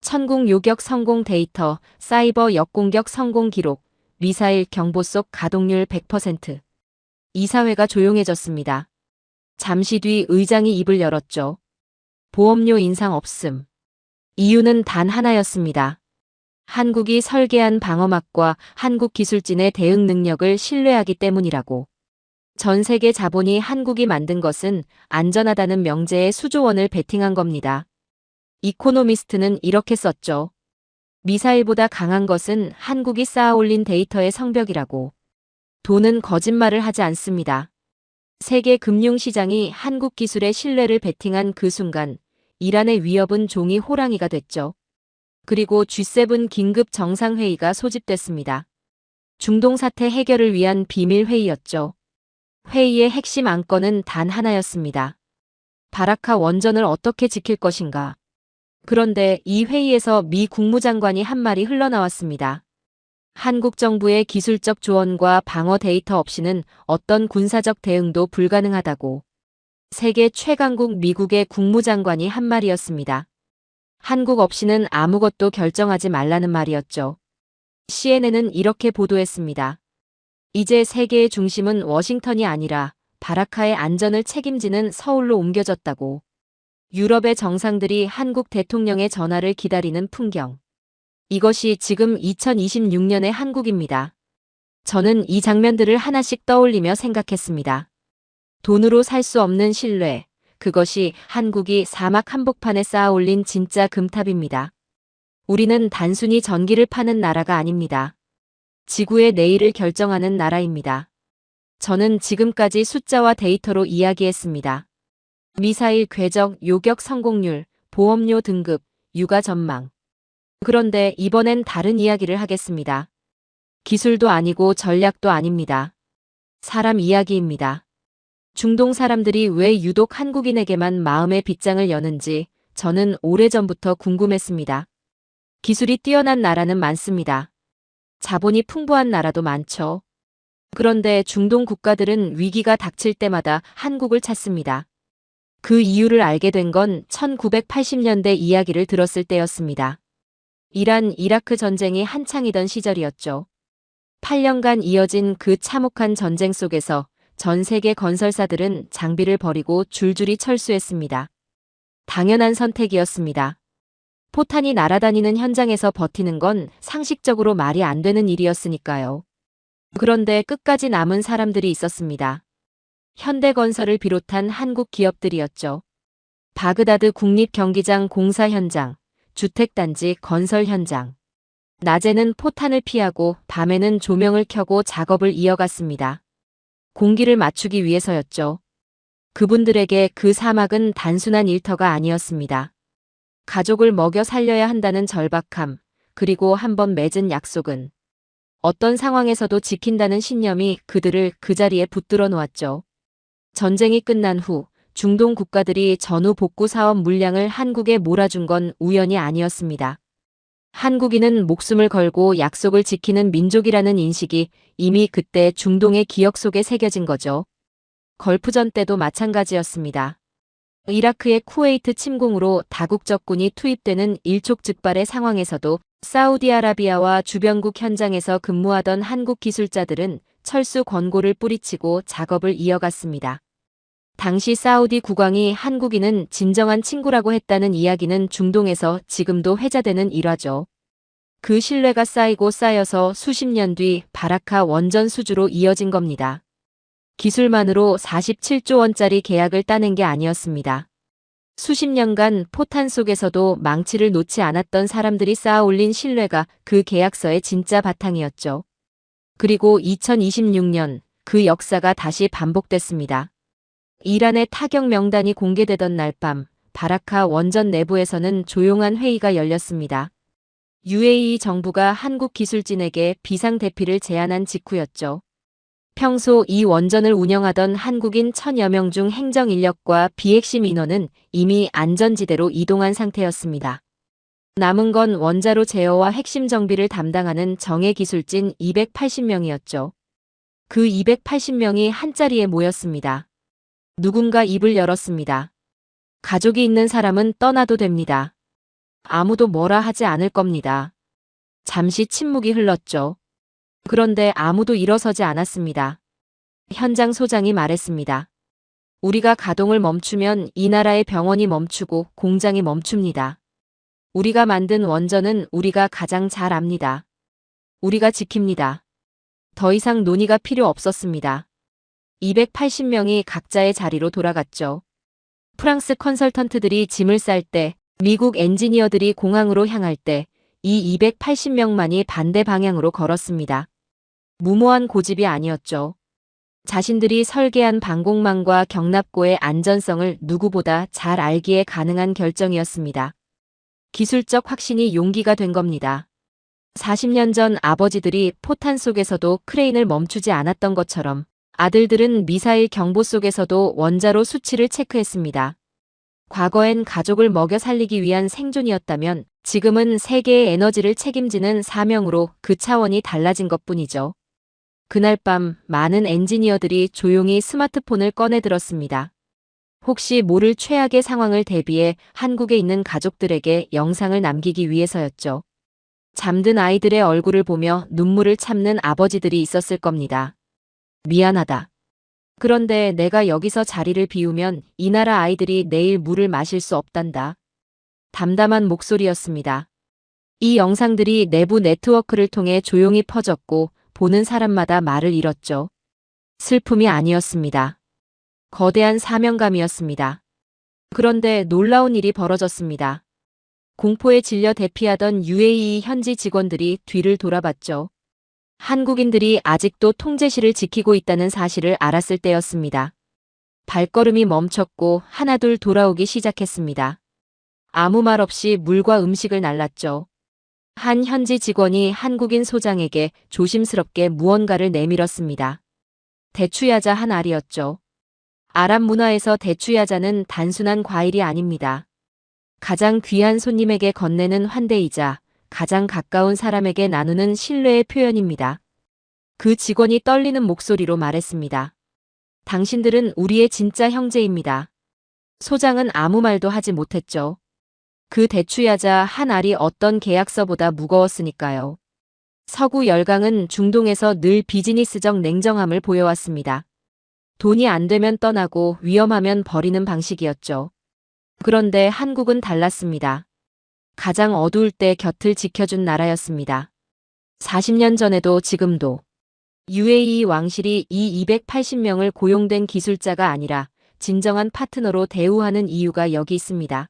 천궁 요격 성공 데이터, 사이버 역공격 성공 기록, 미사일 경보 속 가동률 100%. 이사회가 조용해졌습니다. 잠시 뒤 의장이 입을 열었죠. 보험료 인상 없음. 이유는 단 하나였습니다. 한국이 설계한 방어막과 한국 기술진의 대응 능력을 신뢰하기 때문이라고. 전 세계 자본이 한국이 만든 것은 안전하다는 명제에 수조 원을 베팅한 겁니다. 이코노미스트는 이렇게 썼죠. 미사일보다 강한 것은 한국이 쌓아올린 데이터의 성벽이라고. 돈은 거짓말을 하지 않습니다. 세계 금융시장이 한국 기술의 신뢰를 베팅한 그 순간 이란의 위협은 종이 호랑이가 됐죠. 그리고 G7 긴급 정상회의가 소집됐습니다. 중동 사태 해결을 위한 비밀 회의였죠. 회의의 핵심 안건은 단 하나였습니다. 바라카 원전을 어떻게 지킬 것인가. 그런데 이 회의에서 미 국무장관이 한 말이 흘러나왔습니다. 한국 정부의 기술적 조언과 방어 데이터 없이는 어떤 군사적 대응도 불가능하다고. 세계 최강국 미국의 국무장관이 한 말이었습니다. 한국 없이는 아무것도 결정하지 말라는 말이었죠. CNN은 이렇게 보도했습니다. 이제 세계의 중심은 워싱턴이 아니라 바라카의 안전을 책임지는 서울로 옮겨졌다고. 유럽의 정상들이 한국 대통령의 전화를 기다리는 풍경. 이것이 지금 2026년의 한국입니다. 저는 이 장면들을 하나씩 떠올리며 생각했습니다. 돈으로 살 수 없는 신뢰. 그것이 한국이 사막 한복판에 쌓아 올린 진짜 금탑입니다. 우리는 단순히 전기를 파는 나라가 아닙니다. 지구의 내일을 결정하는 나라입니다. 저는 지금까지 숫자와 데이터로 이야기했습니다. 미사일 궤적, 요격 성공률, 보험료 등급, 육아 전망. 그런데 이번엔 다른 이야기를 하겠습니다. 기술도 아니고 전략도 아닙니다. 사람 이야기입니다. 중동 사람들이 왜 유독 한국인에게만 마음의 빗장을 여는지 저는 오래전부터 궁금했습니다. 기술이 뛰어난 나라는 많습니다. 자본이 풍부한 나라도 많죠. 그런데 중동 국가들은 위기가 닥칠 때마다 한국을 찾습니다. 그 이유를 알게 된 건 1980년대 이야기를 들었을 때였습니다. 이란, 이라크 전쟁이 한창이던 시절이었죠. 8년간 이어진 그 참혹한 전쟁 속에서 전 세계 건설사들은 장비를 버리고 줄줄이 철수했습니다. 당연한 선택이었습니다. 포탄이 날아다니는 현장에서 버티는 건 상식적으로 말이 안 되는 일이었으니까요. 그런데 끝까지 남은 사람들이 있었습니다. 현대건설을 비롯한 한국 기업들이었죠. 바그다드 국립경기장 공사 현장, 주택단지 건설 현장. 낮에는 포탄을 피하고 밤에는 조명을 켜고 작업을 이어갔습니다. 공기를 맞추기 위해서였죠. 그분들에게 그 사막은 단순한 일터가 아니었습니다. 가족을 먹여 살려야 한다는 절박함, 그리고 한번 맺은 약속은 어떤 상황에서도 지킨다는 신념이 그들을 그 자리에 붙들어 놓았죠. 전쟁이 끝난 후 중동 국가들이 전후 복구 사업 물량을 한국에 몰아준 건 우연이 아니었습니다. 한국인은 목숨을 걸고 약속을 지키는 민족이라는 인식이 이미 그때 중동의 기억 속에 새겨진 거죠. 걸프전 때도 마찬가지였습니다. 이라크의 쿠웨이트 침공으로 다국적군이 투입되는 일촉즉발의 상황에서도 사우디아라비아와 주변국 현장에서 근무하던 한국 기술자들은 철수 권고를 뿌리치고 작업을 이어갔습니다. 당시 사우디 국왕이 한국인은 진정한 친구라고 했다는 이야기는 중동에서 지금도 회자되는 일화죠. 그 신뢰가 쌓이고 쌓여서 수십 년 뒤 바라카 원전 수주로 이어진 겁니다. 기술만으로 47조 원짜리 계약을 따낸 게 아니었습니다. 수십 년간 포탄 속에서도 망치를 놓지 않았던 사람들이 쌓아 올린 신뢰가 그 계약서의 진짜 바탕이었죠. 그리고 2026년 그 역사가 다시 반복됐습니다. 이란의 타격 명단이 공개되던 날 밤 바라카 원전 내부에서는 조용한 회의가 열렸습니다. UAE 정부가 한국 기술진에게 비상대피를 제안한 직후였죠. 평소 이 원전을 운영하던 한국인 1000여 명 중 행정 인력과 비핵심 인원은 이미 안전지대로 이동한 상태였습니다. 남은 건 원자로 제어와 핵심 정비를 담당하는 정예 기술진 280명이었죠. 그 280명이 한자리에 모였습니다. 누군가 입을 열었습니다. 가족이 있는 사람은 떠나도 됩니다. 아무도 뭐라 하지 않을 겁니다. 잠시 침묵이 흘렀죠. 그런데 아무도 일어서지 않았습니다. 현장 소장이 말했습니다. 우리가 가동을 멈추면 이 나라의 병원이 멈추고 공장이 멈춥니다. 우리가 만든 원전은 우리가 가장 잘 압니다. 우리가 지킵니다. 더 이상 논의가 필요 없었습니다. 280명이 각자의 자리로 돌아갔죠. 프랑스 컨설턴트들이 짐을 쌀 때, 미국 엔지니어들이 공항으로 향할 때, 이 280명만이 반대 방향으로 걸었습니다. 무모한 고집이 아니었죠. 자신들이 설계한 방공망과 경납고의 안전성을 누구보다 잘 알기에 가능한 결정이었습니다. 기술적 확신이 용기가 된 겁니다. 40년 전 아버지들이 포탄 속에서도 크레인을 멈추지 않았던 것처럼 아들들은 미사일 경보 속에서도 원자로 수치를 체크했습니다. 과거엔 가족을 먹여 살리기 위한 생존이었다면 지금은 세계의 에너지를 책임지는 사명으로 그 차원이 달라진 것뿐이죠. 그날 밤 많은 엔지니어들이 조용히 스마트폰을 꺼내 들었습니다. 혹시 모를 최악의 상황을 대비해 한국에 있는 가족들에게 영상을 남기기 위해서였죠. 잠든 아이들의 얼굴을 보며 눈물을 참는 아버지들이 있었을 겁니다. 미안하다. 그런데 내가 여기서 자리를 비우면 이 나라 아이들이 내일 물을 마실 수 없단다. 담담한 목소리였습니다. 이 영상들이 내부 네트워크를 통해 조용히 퍼졌고 보는 사람마다 말을 잃었죠. 슬픔이 아니었습니다. 거대한 사명감이었습니다. 그런데 놀라운 일이 벌어졌습니다. 공포에 질려 대피하던 UAE 현지 직원들이 뒤를 돌아봤죠. 한국인들이 아직도 통제실을 지키고 있다는 사실을 알았을 때였습니다. 발걸음이 멈췄고 하나둘 돌아오기 시작했습니다. 아무 말 없이 물과 음식을 날랐죠. 한 현지 직원이 한국인 소장에게 조심스럽게 무언가를 내밀었습니다. 대추야자 한 알이었죠. 아랍 문화에서 대추야자는 단순한 과일이 아닙니다. 가장 귀한 손님에게 건네는 환대이자 가장 가까운 사람에게 나누는 신뢰의 표현입니다. 그 직원이 떨리는 목소리로 말했습니다. 당신들은 우리의 진짜 형제입니다. 소장은 아무 말도 하지 못했죠. 그 대추야자 한 알이 어떤 계약서보다 무거웠으니까요. 서구 열강은 중동에서 늘 비즈니스적 냉정함을 보여왔습니다. 돈이 안 되면 떠나고 위험하면 버리는 방식이었죠. 그런데 한국은 달랐습니다. 가장 어두울 때 곁을 지켜준 나라였습니다. 40년 전에도 지금도 UAE 왕실이 이 280명을 고용된 기술자가 아니라 진정한 파트너로 대우하는 이유가 여기 있습니다.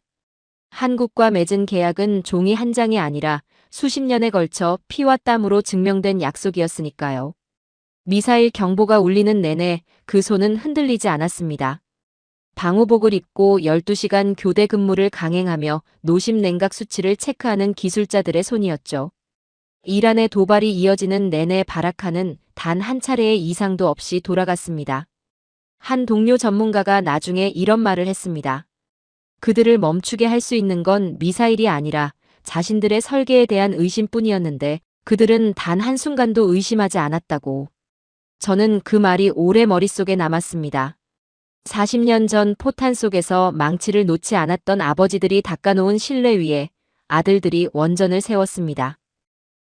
한국과 맺은 계약은 종이 한 장이 아니라 수십 년에 걸쳐 피와 땀으로 증명된 약속이었으니까요. 미사일 경보가 울리는 내내 그 손은 흔들리지 않았습니다. 방호복을 입고 12시간 교대 근무를 강행하며 노심 냉각 수치를 체크하는 기술자들의 손이었죠. 이란의 도발이 이어지는 내내 바라카는 단 한 차례의 이상도 없이 돌아갔습니다. 한 동료 전문가가 나중에 이런 말을 했습니다. 그들을 멈추게 할 수 있는 건 미사일이 아니라 자신들의 설계에 대한 의심뿐이었는데 그들은 단 한순간도 의심하지 않았다고. 저는 그 말이 오래 머릿속에 남았습니다. 40년 전 포탄 속에서 망치를 놓지 않았던 아버지들이 닦아놓은 신뢰 위에 아들들이 원전을 세웠습니다.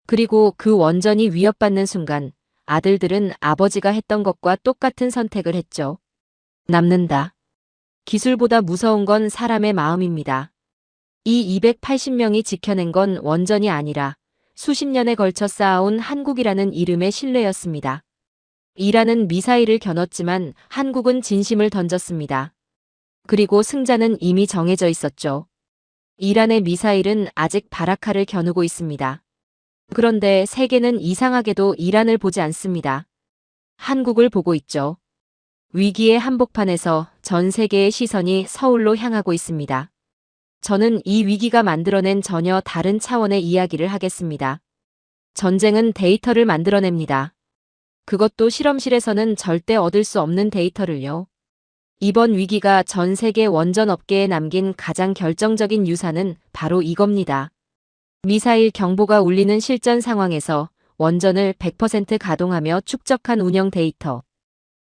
그리고 그 원전이 위협받는 순간 아들들은 아버지가 했던 것과 똑같은 선택을 했죠. 남는다. 기술보다 무서운 건 사람의 마음입니다. 이 280명이 지켜낸 건 원전이 아니라 수십 년에 걸쳐 쌓아온 한국이라는 이름의 신뢰였습니다. 이란은 미사일을 겨눴지만 한국은 진심을 던졌습니다. 그리고 승자는 이미 정해져 있었죠. 이란의 미사일은 아직 바라카를 겨누고 있습니다. 그런데 세계는 이상하게도 이란을 보지 않습니다. 한국을 보고 있죠. 위기의 한복판에서 전 세계의 시선이 서울로 향하고 있습니다. 저는 이 위기가 만들어낸 전혀 다른 차원의 이야기를 하겠습니다. 전쟁은 데이터를 만들어냅니다. 그것도 실험실에서는 절대 얻을 수 없는 데이터를요. 이번 위기가 전 세계 원전 업계에 남긴 가장 결정적인 유산은 바로 이겁니다. 미사일 경보가 울리는 실전 상황에서 원전을 100% 가동하며 축적한 운영 데이터.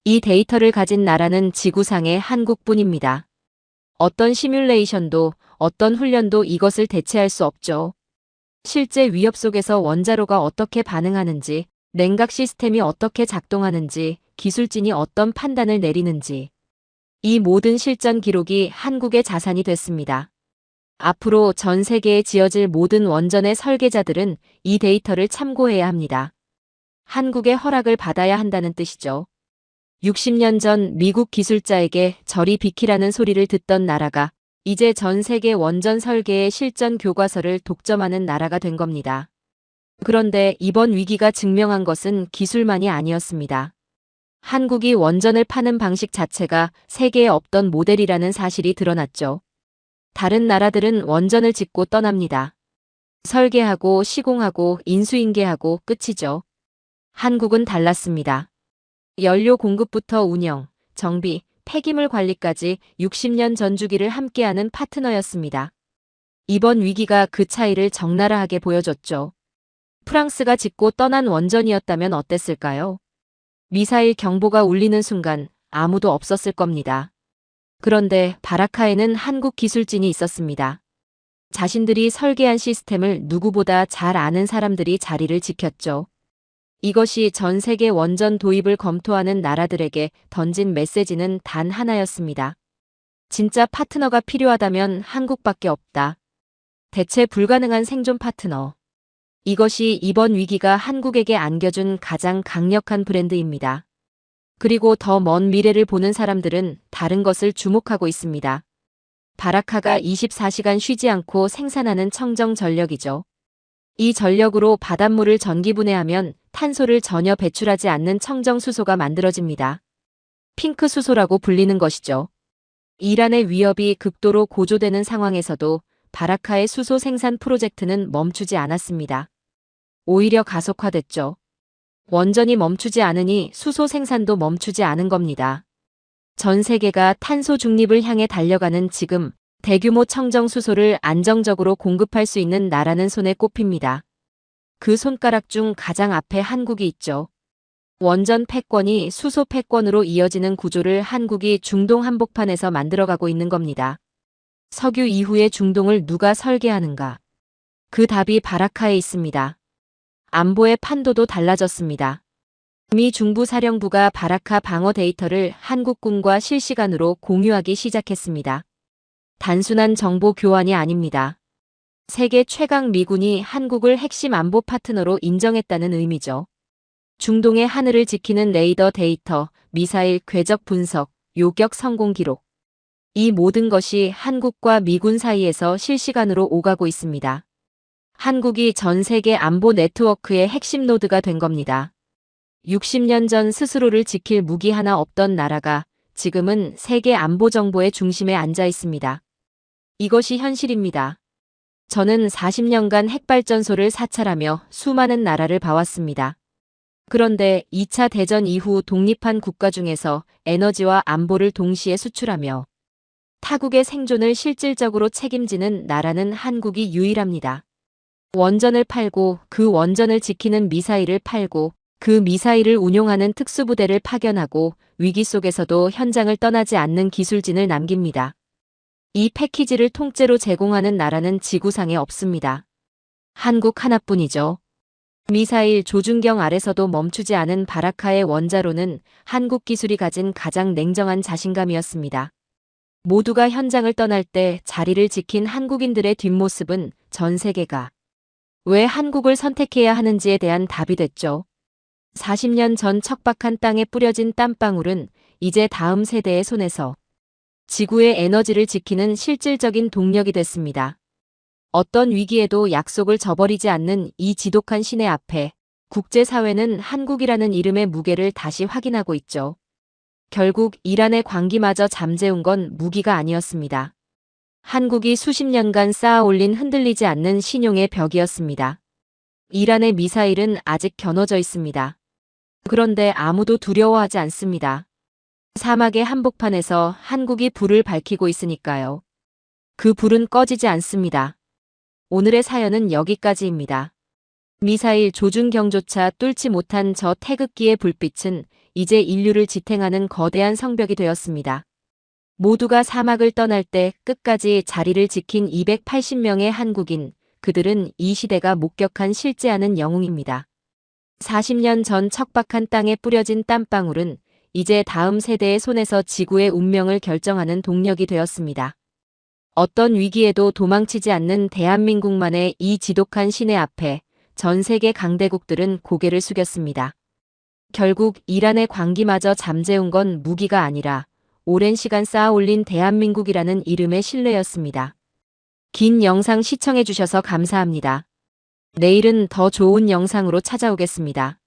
이 데이터를 가진 나라는 지구상의 한국뿐입니다. 어떤 시뮬레이션도 어떤 훈련도 이것을 대체할 수 없죠. 실제 위협 속에서 원자로가 어떻게 반응하는지, 냉각 시스템이 어떻게 작동하는지, 기술진이 어떤 판단을 내리는지. 이 모든 실전 기록이 한국의 자산이 됐습니다. 앞으로 전 세계에 지어질 모든 원전의 설계자들은 이 데이터를 참고해야 합니다. 한국의 허락을 받아야 한다는 뜻이죠. 60년 전 미국 기술자에게 저리 비키라는 소리를 듣던 나라가 이제 전 세계 원전 설계의 실전 교과서를 독점하는 나라가 된 겁니다. 그런데 이번 위기가 증명한 것은 기술만이 아니었습니다. 한국이 원전을 파는 방식 자체가 세계에 없던 모델이라는 사실이 드러났죠. 다른 나라들은 원전을 짓고 떠납니다. 설계하고 시공하고 인수인계하고 끝이죠. 한국은 달랐습니다. 연료 공급부터 운영, 정비, 폐기물 관리까지 60년 전주기를 함께하는 파트너였습니다. 이번 위기가 그 차이를 적나라하게 보여줬죠. 프랑스가 짓고 떠난 원전이었다면 어땠을까요? 미사일 경보가 울리는 순간 아무도 없었을 겁니다. 그런데 바라카에는 한국 기술진이 있었습니다. 자신들이 설계한 시스템을 누구보다 잘 아는 사람들이 자리를 지켰죠. 이것이 전 세계 원전 도입을 검토하는 나라들에게 던진 메시지는 단 하나였습니다. 진짜 파트너가 필요하다면 한국밖에 없다. 대체 불가능한 생존 파트너. 이것이 이번 위기가 한국에게 안겨준 가장 강력한 브랜드입니다. 그리고 더 먼 미래를 보는 사람들은 다른 것을 주목하고 있습니다. 바라카가 24시간 쉬지 않고 생산하는 청정 전력이죠. 이 전력으로 바닷물을 전기분해하면 탄소를 전혀 배출하지 않는 청정 수소가 만들어집니다. 핑크 수소라고 불리는 것이죠. 이란의 위협이 극도로 고조되는 상황에서도 바라카의 수소 생산 프로젝트는 멈추지 않았습니다. 오히려 가속화됐죠. 원전이 멈추지 않으니 수소 생산도 멈추지 않은 겁니다. 전 세계가 탄소 중립을 향해 달려가는 지금 대규모 청정 수소를 안정적으로 공급할 수 있는 나라는 손에 꼽힙니다. 그 손가락 중 가장 앞에 한국이 있죠. 원전 패권이 수소 패권으로 이어지는 구조를 한국이 중동 한복판에서 만들어가고 있는 겁니다. 석유 이후의 중동을 누가 설계하는가? 그 답이 바라카에 있습니다. 안보의 판도도 달라졌습니다. 미 중부 사령부가 바라카 방어 데이터를 한국군과 실시간으로 공유하기 시작했습니다. 단순한 정보 교환이 아닙니다. 세계 최강 미군이 한국을 핵심 안보 파트너로 인정했다는 의미죠. 중동의 하늘을 지키는 레이더 데이터, 미사일 궤적 분석, 요격 성공 기록. 이 모든 것이 한국과 미군 사이에서 실시간으로 오가고 있습니다. 한국이 전 세계 안보 네트워크의 핵심 노드가 된 겁니다. 60년 전 스스로를 지킬 무기 하나 없던 나라가 지금은 세계 안보 정보의 중심에 앉아 있습니다. 이것이 현실입니다. 저는 40년간 핵발전소를 사찰하며 수많은 나라를 봐왔습니다. 그런데 2차 대전 이후 독립한 국가 중에서 에너지와 안보를 동시에 수출하며 타국의 생존을 실질적으로 책임지는 나라는 한국이 유일합니다. 원전을 팔고 그 원전을 지키는 미사일을 팔고 그 미사일을 운용하는 특수부대를 파견하고 위기 속에서도 현장을 떠나지 않는 기술진을 남깁니다. 이 패키지를 통째로 제공하는 나라는 지구상에 없습니다. 한국 하나뿐이죠. 미사일 조준경 아래서도 멈추지 않은 바라카의 원자로는 한국 기술이 가진 가장 냉정한 자신감이었습니다. 모두가 현장을 떠날 때 자리를 지킨 한국인들의 뒷모습은 전 세계가 왜 한국을 선택해야 하는지에 대한 답이 됐죠. 40년 전 척박한 땅에 뿌려진 땀방울은 이제 다음 세대의 손에서 지구의 에너지를 지키는 실질적인 동력이 됐습니다. 어떤 위기에도 약속을 저버리지 않는 이 지독한 신의 앞에 국제사회는 한국이라는 이름의 무게를 다시 확인하고 있죠. 결국 이란의 광기마저 잠재운 건 무기가 아니었습니다. 한국이 수십 년간 쌓아올린 흔들리지 않는 신용의 벽이었습니다. 이란의 미사일은 아직 겨눠져 있습니다. 그런데 아무도 두려워하지 않습니다. 사막의 한복판에서 한국이 불을 밝히고 있으니까요. 그 불은 꺼지지 않습니다. 오늘의 사연은 여기까지입니다. 미사일 조준경조차 뚫지 못한 저 태극기의 불빛은 이제 인류를 지탱하는 거대한 성벽이 되었습니다. 모두가 사막을 떠날 때 끝까지 자리를 지킨 280명의 한국인, 그들은 이 시대가 목격한 실제하는 영웅입니다. 40년 전 척박한 땅에 뿌려진 땀방울은 이제 다음 세대의 손에서 지구의 운명을 결정하는 동력이 되었습니다. 어떤 위기에도 도망치지 않는 대한민국만의 이 지독한 신의 앞에 전 세계 강대국들은 고개를 숙였습니다. 결국 이란의 광기마저 잠재운 건 무기가 아니라 오랜 시간 쌓아올린 대한민국이라는 이름의 신뢰였습니다. 긴 영상 시청해주셔서 감사합니다. 내일은 더 좋은 영상으로 찾아오겠습니다.